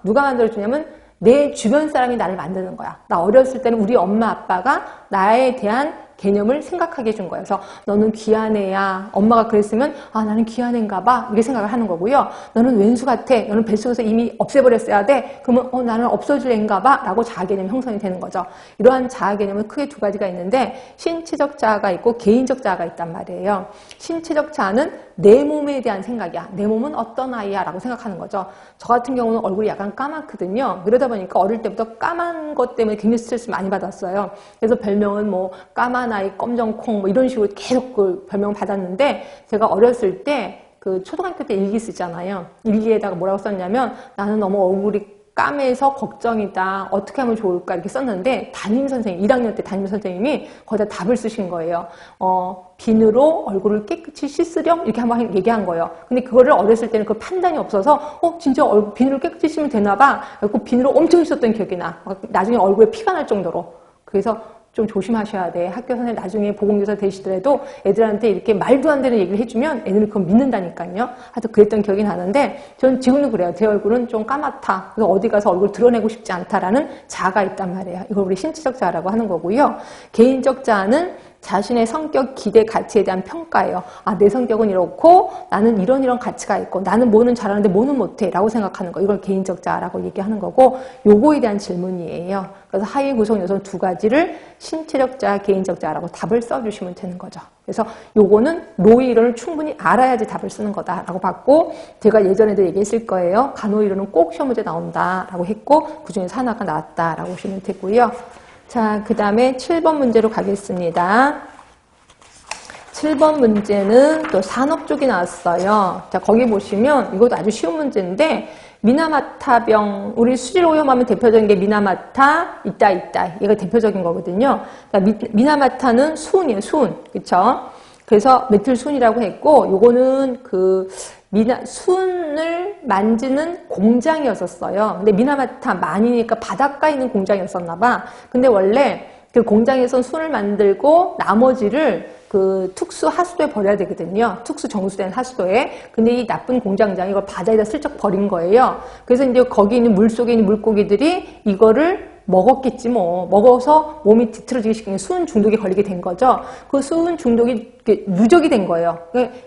만들어주냐면 내 주변 사람이 나를 만드는 거야. 나 어렸을 때는 우리 엄마 아빠가 나에 대한 개념을 생각하게 해준 거예요. 그래서 너는 귀한 애야. 엄마가 그랬으면 나는 귀한 애인가 봐. 이렇게 생각을 하는 거고요. 너는 왼수 같아. 너는 뱃속에서 이미 없애버렸어야 돼. 그러면 나는 없어질 애인가 봐. 라고 자아 개념이 형성이 되는 거죠. 이러한 자아 개념은 크게 2가지가 있는데 신체적 자아가 있고 개인적 자아가 있단 말이에요. 신체적 자아는 내 몸에 대한 생각이야. 내 몸은 어떤 아이야 라고 생각하는 거죠. 저 같은 경우는 얼굴이 약간 까맣거든요. 그러다 보니까 어릴 때부터 까만 것 때문에 굉장히 스트레스 많이 받았어요. 그래서 별명은 뭐 까만 아이, 검정콩 뭐 이런 식으로 계속 그 별명 받았는데 제가 어렸을 때 그 초등학교 때 일기 쓰잖아요. 일기에다가 뭐라고 썼냐면 나는 너무 얼굴이 까매서 걱정이다. 어떻게 하면 좋을까 이렇게 썼는데 담임 선생님, 1학년 때 담임 선생님이 거기다 답을 쓰신 거예요. 비누로 얼굴을 깨끗이 씻으렴 이렇게 한번 얘기한 거예요. 근데 그거를 어렸을 때는 그 판단이 없어서 진짜 비누를 깨끗이 씻으면 되나 봐. 그래서 비누를 엄청 씻었던 기억이 나. 나중에 얼굴에 피가 날 정도로. 그래서 좀 조심하셔야 돼. 학교 선생님 나중에 보건교사 되시더라도 애들한테 이렇게 말도 안 되는 얘기를 해주면 애들은 그건 믿는다니까요. 하여튼 그랬던 기억이 나는데 저는 지금도 그래요. 제 얼굴은 좀 까맣다. 그래서 어디 가서 얼굴 드러내고 싶지 않다라는 자아가 있단 말이에요. 이걸 우리 신체적 자아라고 하는 거고요. 개인적 자아는 자신의 성격, 기대, 가치에 대한 평가예요. 내 성격은 이렇고 나는 이런 가치가 있고 나는 뭐는 잘하는데 뭐는 못해 라고 생각하는 거. 이걸 개인적 자아라고 얘기하는 거고 요거에 대한 질문이에요. 그래서 하위 구성 요소 2가지를 신체적 자아, 개인적 자아라고 답을 써주시면 되는 거죠. 그래서 요거는 로이 이론을 충분히 알아야지 답을 쓰는 거다라고 봤고 제가 예전에도 얘기했을 거예요. 간호 이론은 꼭 시험 문제 나온다라고 했고 그중에서 하나가 나왔다라고 보시면 되고요. 자, 그 다음에 7번 문제로 가겠습니다. 7번 문제는 또 산업 쪽이 나왔어요. 자, 거기 보시면 이것도 아주 쉬운 문제인데 미나마타병, 우리 수질 오염하면 대표적인 게 미나마타, 이따 얘가 대표적인 거거든요. 그러니까 미나마타는 수은이에요, 수은. 그쵸? 그래서 메틸수은이라고 했고 요거는 수은을 만지는 공장이었었어요. 근데 미나마타 많이니까 바닷가에 있는 공장이었었나 봐. 근데 원래 그 공장에서 수은을 만들고 나머지를 그 특수 하수도에 버려야 되거든요. 특수 정수된 하수도에. 근데 이 나쁜 공장장이 이걸 바다에다 슬쩍 버린 거예요. 그래서 이제 거기 있는 물속에 있는 물고기들이 이거를 먹었겠지 뭐. 먹어서 몸이 뒤틀어지기 시작해 수은 중독에 걸리게 된 거죠. 그 수은 중독이 누적이 된 거예요.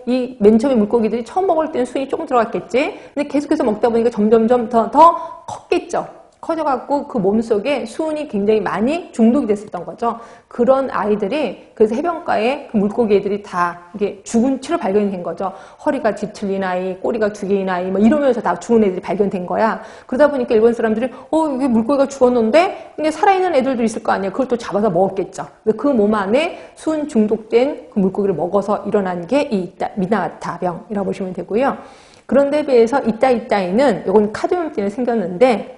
이 맨 처음에 물고기들이 처음 먹을 때는 수은이 조금 들어갔겠지. 근데 계속해서 먹다 보니까 점점점 더 컸겠죠. 커져갖고 그 몸속에 수은이 굉장히 많이 중독이 됐었던 거죠. 그런 아이들이 그래서 해변가에 그 물고기 애들이 다 이게 죽은 채로 발견이 된 거죠. 허리가 뒤틀린 아이, 꼬리가 2개인 아이 뭐 이러면서 다 죽은 애들이 발견된 거야. 그러다 보니까 일본 사람들이 이게 물고기가 죽었는데 근데 살아있는 애들도 있을 거 아니에요. 그걸 또 잡아서 먹었겠죠. 그 몸 안에 수은 중독된 그 물고기를 먹어서 일어난 게 이 미나마타병이라고 보시면 되고요. 그런데 비해서 이따이는 이건 카드뮴 때문에 생겼는데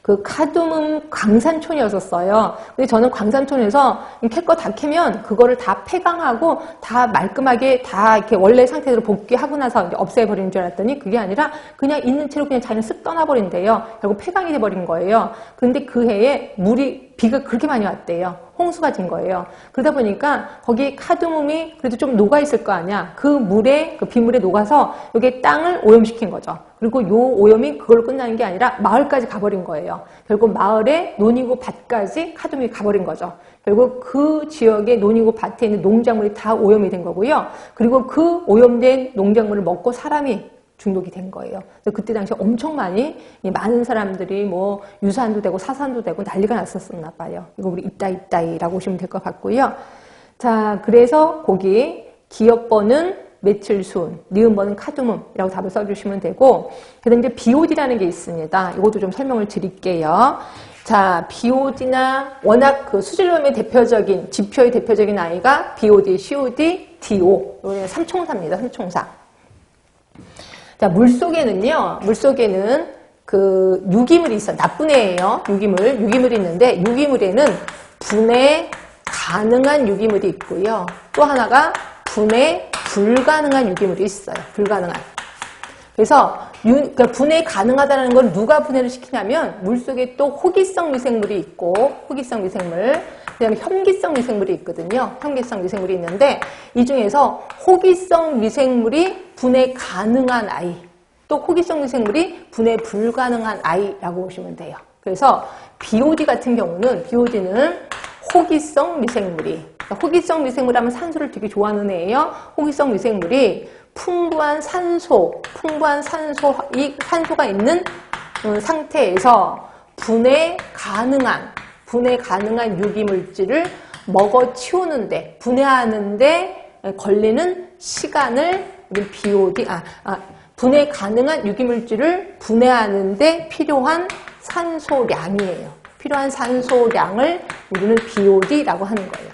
그 카드뮴 광산촌이었었어요. 근데 저는 광산촌에서 캘 거 다 캐면 그거를 다 폐강하고 다 말끔하게 다 이렇게 원래 상태로 복귀하고 나서 이제 없애버리는 줄 알았더니 그게 아니라 그냥 있는 채로 그냥 자기는 쓱 떠나버린대요. 결국 폐강이 돼버린 거예요. 근데 그 해에 비가 그렇게 많이 왔대요. 홍수가 진 거예요. 그러다 보니까 거기 카드뮴이 그래도 좀 녹아있을 거 아니야. 그 빗물에 녹아서 여기 땅을 오염시킨 거죠. 그리고 요 오염이 그걸로 끝나는 게 아니라 마을까지 가버린 거예요. 결국 마을에 논이고 밭까지 카드뮴이 가버린 거죠. 결국 그 지역의 논이고 밭에 있는 농작물이 다 오염이 된 거고요. 그리고 그 오염된 농작물을 먹고 사람이 중독이 된 거예요. 그래서 그때 당시에 엄청 많은 사람들이 뭐 유산도 되고 사산도 되고 난리가 났었나 봐요. 이거 우리 이따이라고 보시면 될 것 같고요. 자, 그래서 거기 기업번은 메틸수은, 니은번은 카드뮴이라고 답을 써주시면 되고, 그다음에 이제 BOD라는 게 있습니다. 이것도 좀 설명을 드릴게요. 자, BOD나 워낙 그 수질오염의 대표적인 지표의 대표적인 아이가 BOD, COD, DO, 이거는 삼총사입니다. 삼총사. 자, 물속에는 그 유기물이 있어요. 나쁜 애예요. 유기물이 있는데 유기물에는 분해 가능한 유기물이 있고요. 또 하나가 분해 불가능한 유기물이 있어요. 불가능한. 그래서 그러니까 분해 가능하다는 걸 누가 분해를 시키냐면 물속에 또 호기성 미생물이 있고 호기성 미생물, 그다음에 혐기성 미생물이 있거든요. 혐기성 미생물이 있는데 이 중에서 호기성 미생물이 분해 가능한 아이, 또 호기성 미생물이 분해 불가능한 아이라고 보시면 돼요. 그래서 BOD 같은 경우는 BOD는 호기성 미생물이, 그러니까 호기성 미생물 하면 산소를 되게 좋아하는 애예요. 호기성 미생물이 풍부한 산소가 있는 상태에서 분해 가능한 유기물질을 먹어 치우는데, 분해하는데 걸리는 시간을 우리 BOD, 분해 가능한 유기물질을 분해하는데 필요한 산소량이에요. 필요한 산소량을 우리는 BOD라고 하는 거예요.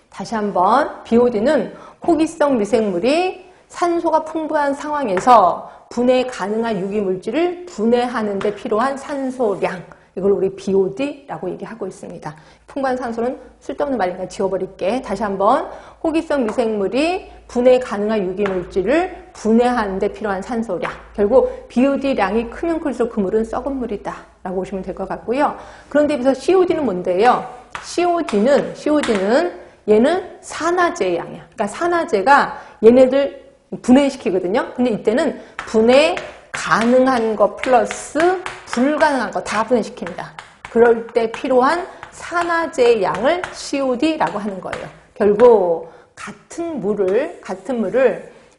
다시 한번, BOD는 호기성 미생물이 산소가 풍부한 상황에서 분해 가능한 유기물질을 분해하는 데 필요한 산소량, 이걸 우리 BOD라고 얘기하고 있습니다. 풍부한 산소는 쓸데없는 말이니까 지워버릴게. 다시 한번, 호기성 미생물이 분해 가능한 유기물질을 분해하는 데 필요한 산소량. 결국 BOD량이 크면 클수록 그 물은 썩은 물이다 라고 보시면 될 것 같고요. 그런데 비해서 COD는 뭔데요? COD는 얘는 산화제의 양이야. 그러니까 산화제가 얘네들 분해시키거든요. 근데 이때는 분해 가능한 거 플러스 불가능한 거 다 분해시킨다. 그럴 때 필요한 산화제의 양을 COD라고 하는 거예요. 결국 같은 물을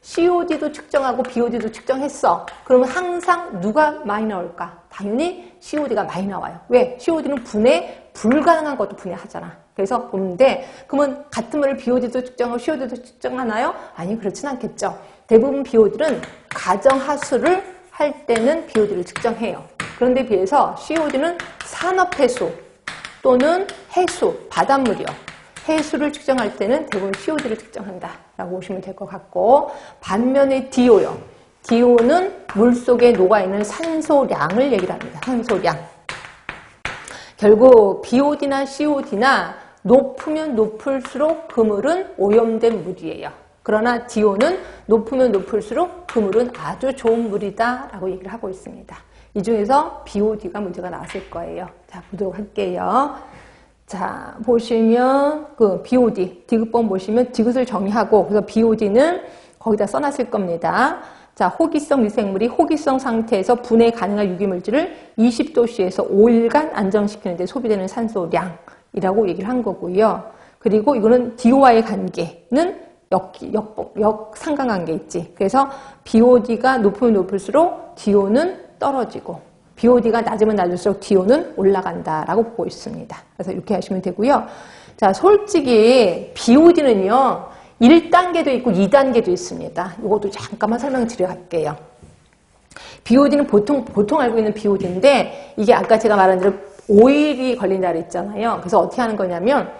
COD도 측정하고 BOD도 측정했어. 그러면 항상 누가 많이 나올까? 당연히 COD가 많이 나와요. 왜? COD는 분해 불가능한 것도 분해하잖아. 그래서 보는데 그러면 같은 물을 BOD도 측정하고 COD도 측정하나요? 아니, 그렇진 않겠죠. 대부분 BOD는 가정하수를 할 때는 BOD를 측정해요. 그런데 비해서 COD는 산업해수 또는 해수, 바닷물이요. 해수를 측정할 때는 대부분 COD를 측정한다라고 보시면 될 것 같고, 반면에 DO요. DO는 물속에 녹아있는 산소량을 얘기를 합니다. 산소량. 결국 BOD나 COD나 높으면 높을수록 그 물은 오염된 물이에요. 그러나 DO는 높으면 높을수록 그 물은 아주 좋은 물이다 라고 얘기를 하고 있습니다. 이 중에서 BOD가 문제가 나왔을 거예요. 자, 보도록 할게요. 자, 보시면 그 BOD, 디귿번 보시면 디귿을 정의하고, 그래서 BOD는 거기다 써놨을 겁니다. 자, 호기성 미생물이 호기성 상태에서 분해 가능한 유기물질을 20도씨에서 5일간 안정시키는 데 소비되는 산소량이라고 얘기를 한 거고요. 그리고 이거는 DO와의 관계는 역상관관계 있지. 그래서 BOD가 높으면 높을수록 DO는 떨어지고, BOD가 낮으면 낮을수록 DO는 올라간다라고 보고 있습니다. 그래서 이렇게 하시면 되고요. 자, 솔직히 BOD는요, 1단계도 있고 2단계도 있습니다. 이것도 잠깐만 설명드려 갈게요. BOD는 보통 알고 있는 BOD인데, 이게 아까 제가 말한 대로 5일이 걸린다 그랬잖아요. 그래서 어떻게 하는 거냐면,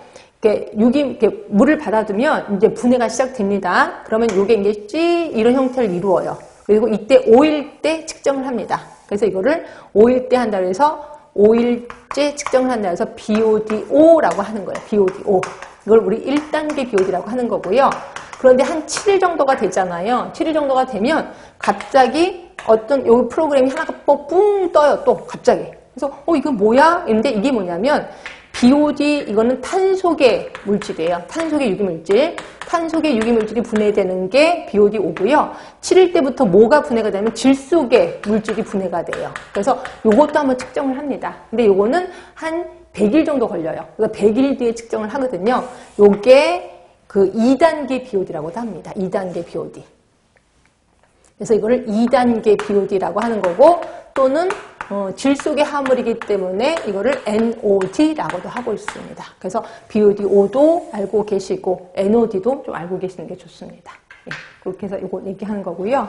이렇게 물을 받아두면 이제 분해가 시작됩니다. 그러면 이게 이제 찌 이런 형태를 이루어요. 그리고 이때 5일 때 측정을 합니다. 그래서 이거를 5일 때 한다 그래서 5일째 측정을 한다 해서 BODO라고 하는 거예요. BODO. 이걸 우리 1단계 BOD라고 하는 거고요. 그런데 한 7일 정도가 되잖아요. 7일 정도가 되면 갑자기 어떤 여기 프로그램이 하나가 뿡 떠요. 또 갑자기. 그래서 이건 뭐야? 근데 이게 뭐냐면 BOD, 이거는 탄소계 물질이에요. 탄소계 유기물질. 탄소계 유기물질이 분해되는 게 BOD5고요. 7일 때부터 뭐가 분해가 되면 질소계 물질이 분해가 돼요. 그래서 요것도 한번 측정을 합니다. 근데 요거는 한 100일 정도 걸려요. 그래서 100일 뒤에 측정을 하거든요. 요게 그 2단계 BOD라고도 합니다. 2단계 BOD. 그래서 이거를 2단계 BOD라고 하는 거고, 또는 질소계 화물이기 때문에 이거를 NOD라고도 하고 있습니다. 그래서 BOD5도 알고 계시고 NOD도 좀 알고 계시는 게 좋습니다. 예, 그렇게 해서 이거 얘기하는 거고요.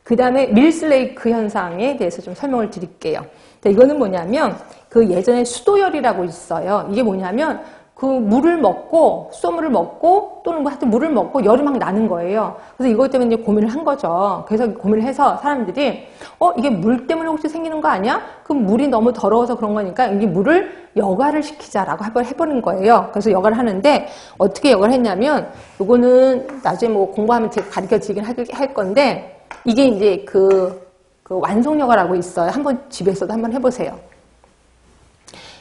그 다음에 밀스레이크 현상에 대해서 좀 설명을 드릴게요. 이거는 뭐냐면 그 예전에 수도열이라고 있어요. 이게 뭐냐면 그 물을 먹고, 수돗물을 먹고, 또는 뭐 하여튼 물을 먹고 열이 막 나는 거예요. 그래서 이것 때문에 이제 고민을 한 거죠. 그래서 고민을 해서 사람들이, 이게 물 때문에 혹시 생기는 거 아니야? 그럼 물이 너무 더러워서 그런 거니까 이 물을 여과를 시키자라고 한번 해보는 거예요. 그래서 여과를 하는데, 어떻게 여과를 했냐면, 요거는 나중에 뭐 공부하면 제가 가르쳐 드리긴 할 건데, 이게 이제 그 완성 여과라고 있어요. 한번 집에서도 한번 해보세요.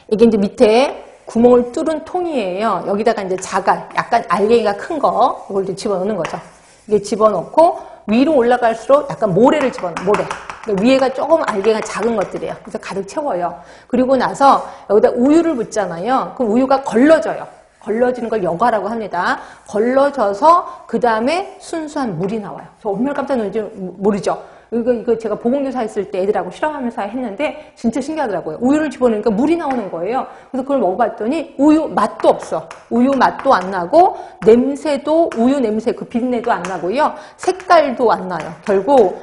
이게 이제 밑에 구멍을 뚫은 통이에요. 여기다가 이제 자갈, 약간 알갱이가 큰 거, 이걸 이제 집어넣는 거죠. 이게 집어넣고 위로 올라갈수록 약간 모래를 집어넣어요. 모래. 그러니까 위에가 조금 알갱이가 작은 것들이에요. 그래서 가득 채워요. 그리고 나서 여기다 우유를 붓잖아요. 그럼 우유가 걸러져요. 걸러지는 걸 여과라고 합니다. 걸러져서 그 다음에 순수한 물이 나와요. 저 얼마나 깜짝 놀란지 모르죠. 이거 제가 보건교사 했을 때 애들하고 실험하면서 했는데 진짜 신기하더라고요. 우유를 집어넣으니까 물이 나오는 거예요. 그래서 그걸 먹어봤더니 우유 맛도 없어. 우유 맛도 안 나고 냄새도 우유 냄새 그 비린내도 안 나고요. 색깔도 안 나요. 결국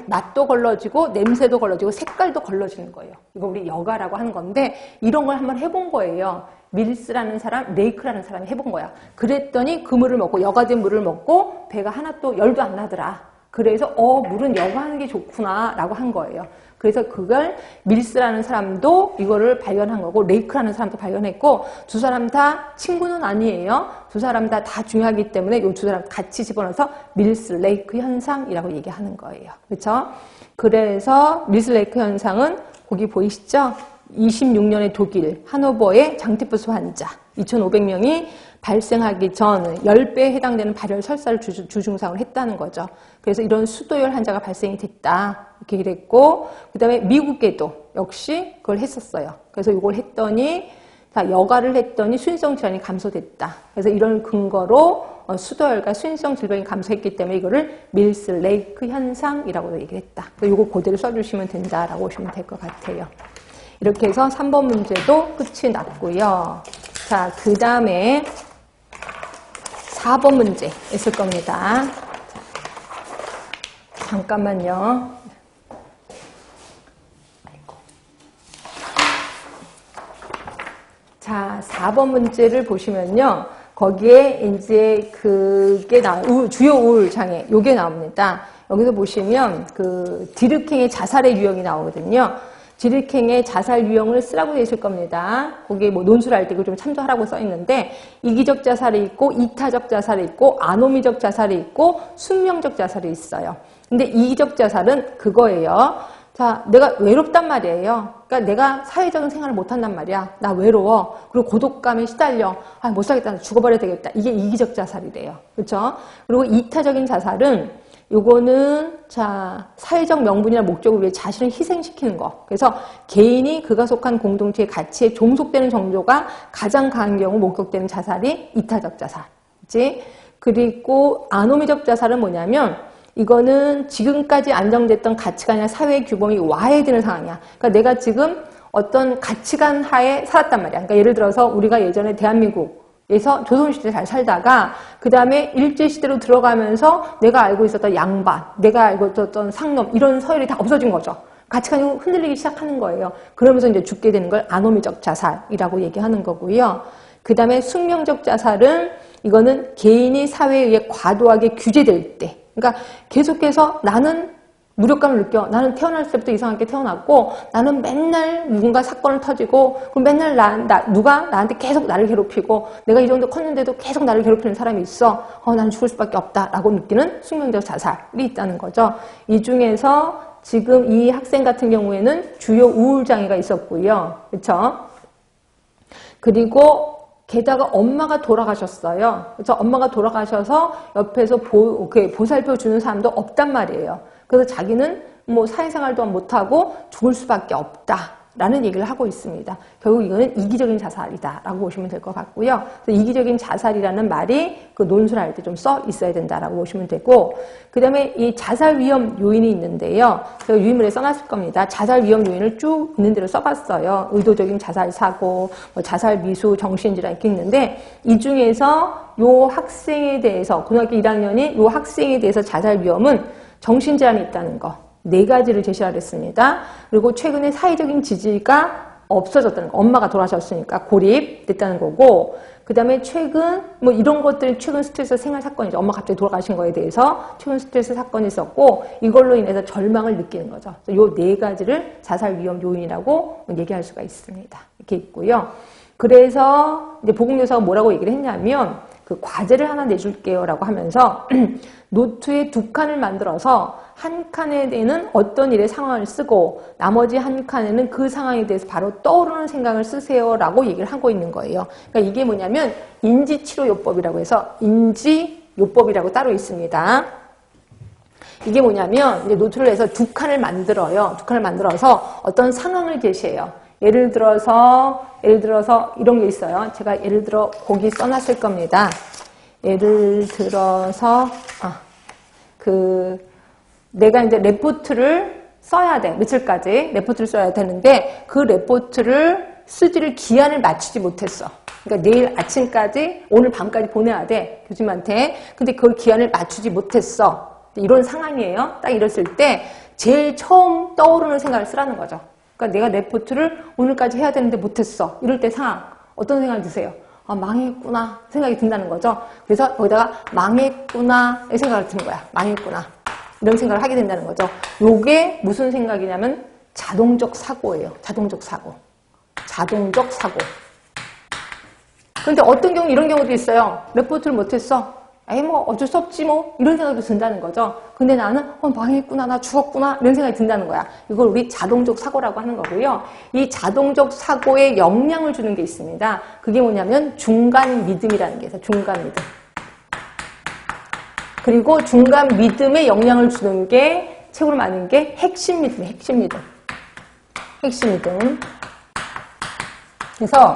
맛도 걸러지고 냄새도 걸러지고 색깔도 걸러지는 거예요. 이거 우리 여과라고 하는 건데 이런 걸 한번 해본 거예요. 밀스라는 사람, 레이크라는 사람이 해본 거야. 그랬더니 그 물을 먹고 여과된 물을 먹고 배가 하나도 열도 안 나더라. 그래서 물은 여과하는 게 좋구나 라고 한 거예요. 그래서 그걸 밀스라는 사람도 이거를 발견한 거고 레이크라는 사람도 발견했고 두 사람 다 친구는 아니에요. 두 사람 다 중요하기 때문에 이 두 사람 같이 집어넣어서 밀스 레이크 현상이라고 얘기하는 거예요. 그렇죠? 그래서 밀스 레이크 현상은 거기 보이시죠? 26년에 독일 하노버의 장티푸스 환자 2,500명이 발생하기 전 10배에 해당되는 발열 설사를 주증상을 했다는 거죠. 그래서 이런 수도열 환자가 발생이 됐다. 이렇게 그랬고, 그 다음에 미국에도 역시 그걸 했었어요. 그래서 이걸 했더니, 여과를 했더니 수인성 질환이 감소됐다. 그래서 이런 근거로 수도열과 수인성 질병이 감소했기 때문에 이거를 밀스 레이크 현상이라고 얘기를 했다. 그래서 이거 그대로 써주시면 된다라고 보시면 될 것 같아요. 이렇게 해서 3번 문제도 끝이 났고요. 자, 그 다음에 4번 문제 있을 겁니다. 잠깐만요. 자, 4번 문제를 보시면요. 거기에 이제 그게 주요 우울 장애, 요게 나옵니다. 여기서 보시면 그 디르킹의 자살의 유형이 나오거든요. 디르킹의 자살 유형을 쓰라고 되실 겁니다. 거기에 뭐 논술할 때 이거 좀 참조하라고 써 있는데 이기적 자살이 있고 이타적 자살이 있고 아노미적 자살이 있고 숙명적 자살이 있어요. 근데 이기적 자살은 그거예요. 자, 내가 외롭단 말이에요. 그러니까 내가 사회적인 생활을 못한단 말이야. 나 외로워. 그리고 고독감에 시달려. 못 살겠다. 죽어버려야 되겠다. 이게 이기적 자살이래요. 그렇죠? 그리고 이타적인 자살은 요거는 사회적 명분이나 목적을 위해 자신을 희생시키는 거. 그래서 개인이 그가 속한 공동체의 가치에 종속되는 정도가 가장 강한 경우 목격되는 자살이 이타적 자살. 그치? 그리고 아노미적 자살은 뭐냐면 이거는 지금까지 안정됐던 가치관이나 사회의 규범이 와해되는 상황이야. 그러니까 내가 지금 어떤 가치관 하에 살았단 말이야. 그러니까 예를 들어서 우리가 예전에 대한민국에서 조선시대 잘 살다가 그 다음에 일제시대로 들어가면서 내가 알고 있었던 양반, 내가 알고 있었던 상놈 이런 서열이 다 없어진 거죠. 가치관이 흔들리기 시작하는 거예요. 그러면서 이제 죽게 되는 걸 아노미적 자살이라고 얘기하는 거고요. 그 다음에 숙명적 자살은 이거는 개인이 사회에 의해 과도하게 규제될 때 그러니까 계속해서 나는 무력감을 느껴. 나는 태어날 때부터 이상하게 태어났고 나는 맨날 누군가 사건을 터지고 그럼 맨날 누가 나한테 계속 나를 괴롭히고 내가 이 정도 컸는데도 계속 나를 괴롭히는 사람이 있어. 나는 죽을 수밖에 없다라고 느끼는 숙명적 자살이 있다는 거죠. 이 중에서 지금 이 학생 같은 경우에는 주요 우울장애가 있었고요. 그렇죠? 그리고 게다가 엄마가 돌아가셨어요. 그래서 엄마가 돌아가셔서 옆에서 보살펴 주는 사람도 없단 말이에요. 그래서 자기는 뭐 사회생활도 못하고 죽을 수밖에 없다라는 얘기를 하고 있습니다. 결국 이거는 이기적인 자살이다라고 보시면 될 것 같고요. 그래서 이기적인 자살이라는 말이 그 논술할 때 좀 써 있어야 된다라고 보시면 되고, 그 다음에 이 자살 위험 요인이 있는데요. 제가 유인물에 써놨을 겁니다. 자살 위험 요인을 쭉 있는 대로 써봤어요. 의도적인 자살 사고, 자살 미수, 정신질환 이렇게 있는데 이 중에서 요 학생에 대해서 고등학교 1학년이 요 학생에 대해서 자살 위험은 정신질환이 있다는 거 4가지를 제시하겠습니다. 그리고 최근에 사회적인 지지가 없어졌다는 거. 엄마가 돌아가셨으니까 고립됐다는 거고, 그 다음에 최근 뭐 이런 것들이 최근 스트레스 생활 사건이죠. 엄마 갑자기 돌아가신 거에 대해서 최근 스트레스 사건이 있었고 이걸로 인해서 절망을 느끼는 거죠. 요 네 가지를 자살 위험 요인이라고 얘기할 수가 있습니다. 이렇게 있고요. 그래서 이제 보건교사가 뭐라고 얘기를 했냐면 그 과제를 하나 내줄게요라고 하면서 노트에 2칸을 만들어서 한 칸에는 어떤 일의 상황을 쓰고 나머지 한 칸에는 그 상황에 대해서 바로 떠오르는 생각을 쓰세요라고 얘기를 하고 있는 거예요. 그러니까 이게 뭐냐면 인지치료요법이라고 해서 인지요법이라고 따로 있습니다. 이게 뭐냐면 이제 노트를 해서 2칸을 만들어요. 2칸을 만들어서 어떤 상황을 제시해요. 예를 들어서 이런 게 있어요. 제가 예를 들어 거기 써놨을 겁니다. 예를 들어서 내가 이제 레포트를 써야 돼. 며칠까지 레포트를 써야 되는데 그 레포트를 쓰지를 기한을 맞추지 못했어. 그러니까 내일 아침까지 오늘 밤까지 보내야 돼. 교수님한테. 근데 그 기한을 맞추지 못했어. 이런 상황이에요. 딱 이랬을 때 제일 처음 떠오르는 생각을 쓰라는 거죠. 그러니까 내가 레포트를 오늘까지 해야 되는데 못했어. 이럴 때 상황 어떤 생각이 드세요? 아, 망했구나 생각이 든다는 거죠. 그래서 거기다가 망했구나 이 생각을 드는 거야. 망했구나 이런 생각을 하게 된다는 거죠. 요게 무슨 생각이냐면 자동적 사고예요. 자동적 사고. 그런데 어떤 경우 이런 경우도 있어요. 레포트를 못했어. 에이 뭐 어쩔 수 없지 뭐 이런 생각도 든다는 거죠. 근데 나는 망했구나 나 죽었구나 이런 생각이 든다는 거야. 이걸 우리 자동적 사고라고 하는 거고요. 이 자동적 사고에 영향을 주는 게 있습니다. 그게 뭐냐면 중간 믿음이라는 게 있어요. 중간 믿음. 그리고 중간 믿음에 영향을 주는 게 최고로 많은 게 핵심 믿음이에요. 핵심 믿음. 그래서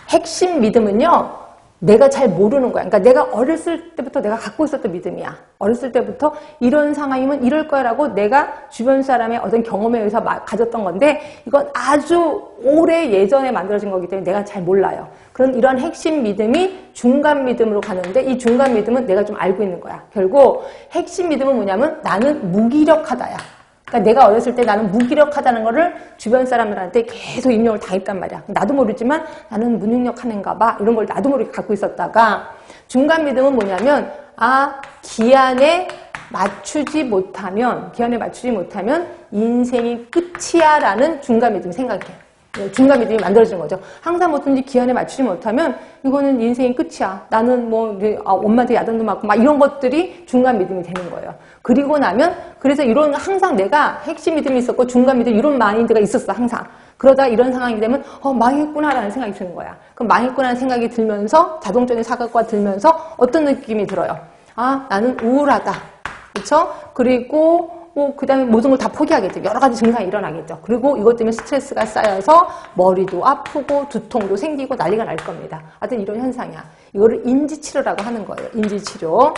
핵심 믿음은요. 내가 잘 모르는 거야. 그러니까 내가 어렸을 때부터 내가 갖고 있었던 믿음이야. 어렸을 때부터 이런 상황이면 이럴 거라고 내가 주변 사람의 어떤 경험에 의해서 가졌던 건데 이건 아주 오래 예전에 만들어진 거기 때문에 내가 잘 몰라요. 그런 이런 핵심 믿음이 중간 믿음으로 가는데 이 중간 믿음은 내가 좀 알고 있는 거야. 결국 핵심 믿음은 뭐냐면 나는 무기력하다야. 그러니까 내가 어렸을 때 나는 무기력하다는 거를 주변 사람들한테 계속 입력을 당했단 말이야. 나도 모르지만 나는 무능력한 애인가 봐. 이런 걸 나도 모르게 갖고 있었다가 중간 믿음은 뭐냐면 기한에 맞추지 못하면 인생이 끝이야 라는 중간 믿음이 생각해. 중간 믿음이 만들어지는 거죠. 항상 뭐든지 기한에 맞추지 못하면 이거는 인생이 끝이야. 나는 뭐 엄마한테 야단도 맞고 막 이런 것들이 중간 믿음이 되는 거예요. 그리고 나면 그래서 이런 항상 내가 핵심 믿음이 있었고 중간 믿음 이런 마인드가 있었어 항상. 그러다 이런 상황이 되면 망했구나라는 생각이 드는 거야. 그럼 망했구나라는 생각이 들면서 자동적인 사각과 들면서 어떤 느낌이 들어요? 나는 우울하다. 그렇죠? 그리고 그 다음에 모든 걸 다 포기하겠죠. 여러 가지 증상이 일어나겠죠. 그리고 이것 때문에 스트레스가 쌓여서 머리도 아프고 두통도 생기고 난리가 날 겁니다. 하여튼 이런 현상이야. 이거를 인지치료라고 하는 거예요. 인지치료.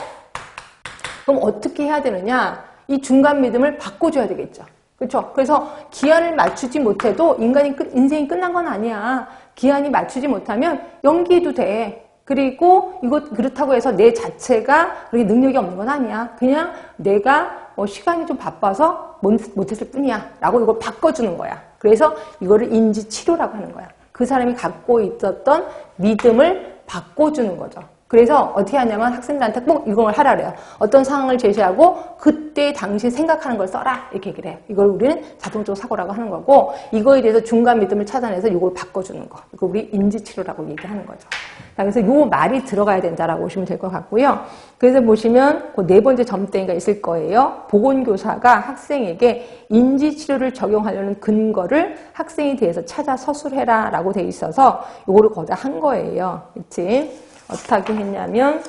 그럼 어떻게 해야 되느냐? 이 중간 믿음을 바꿔줘야 되겠죠. 그렇죠? 그래서 기한을 맞추지 못해도 인생이 끝난 건 아니야. 기한이 맞추지 못하면 연기해도 돼. 그리고 그렇다고 해서 내 자체가 그렇게 능력이 없는 건 아니야. 그냥 내가 시간이 좀 바빠서 못했을 뿐이야. 라고 이걸 바꿔주는 거야. 그래서 이거를 인지치료라고 하는 거야. 그 사람이 갖고 있었던 믿음을 바꿔주는 거죠. 그래서 어떻게 하냐면 학생들한테 꼭 이걸 하라 그래요. 어떤 상황을 제시하고 그때 당시 생각하는 걸 써라. 이렇게 얘기를 해요. 이걸 우리는 자동적 사고라고 하는 거고 이거에 대해서 중간 믿음을 찾아내서 이걸 바꿔주는 거. 이거 우리 인지치료라고 얘기하는 거죠. 자, 그래서 요 말이 들어가야 된다라고 보시면 될 것 같고요. 그래서 보시면 그 4번째 점대가 있을 거예요. 보건교사가 학생에게 인지치료를 적용하려는 근거를 학생에 대해서 찾아 서술해라 라고 돼 있어서 요거를 거기다 한 거예요. 그치? 어떻게 했냐면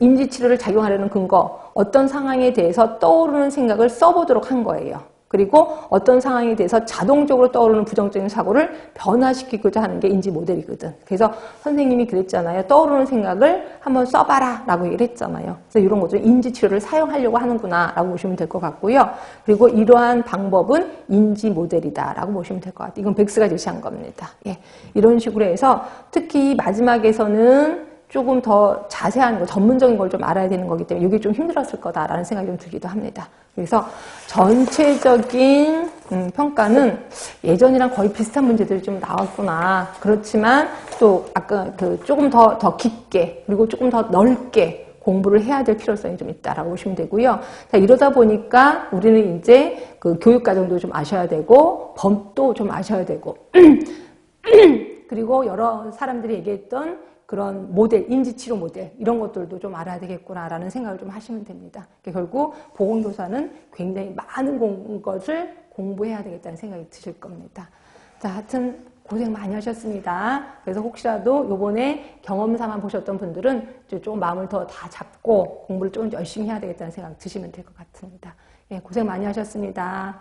인지치료를 작용하려는 근거, 어떤 상황에 대해서 떠오르는 생각을 써보도록 한 거예요. 그리고 어떤 상황에 대해서 자동적으로 떠오르는 부정적인 사고를 변화시키고자 하는 게 인지 모델이거든. 그래서 선생님이 그랬잖아요. 떠오르는 생각을 한번 써봐라 라고 얘기를 했잖아요. 그래서 이런 거죠. 인지치료를 사용하려고 하는구나 라고 보시면 될 것 같고요. 그리고 이러한 방법은 인지 모델이다 라고 보시면 될 것 같아요. 이건 백스가 제시한 겁니다. 예. 이런 식으로 해서 특히 마지막에서는 조금 더 자세한 거, 전문적인 걸 좀 알아야 되는 거기 때문에 이게 좀 힘들었을 거다라는 생각이 좀 들기도 합니다. 그래서 전체적인 평가는 예전이랑 거의 비슷한 문제들이 좀 나왔구나. 그렇지만 또 아까 조금 더 깊게 그리고 조금 더 넓게 공부를 해야 될 필요성이 좀 있다라고 보시면 되고요. 자, 이러다 보니까 우리는 이제 그 교육과정도 좀 아셔야 되고, 법도 좀 아셔야 되고, 그리고 여러 사람들이 얘기했던 그런 모델, 인지치료 모델, 이런 것들도 좀 알아야 되겠구나라는 생각을 좀 하시면 됩니다. 결국 보건교사는 굉장히 많은 것을 공부해야 되겠다는 생각이 드실 겁니다. 자, 하여튼 고생 많이 하셨습니다. 그래서 혹시라도 요번에 경험사만 보셨던 분들은 조금 마음을 더 다 잡고 공부를 좀 열심히 해야 되겠다는 생각 드시면 될 것 같습니다. 예, 고생 많이 하셨습니다.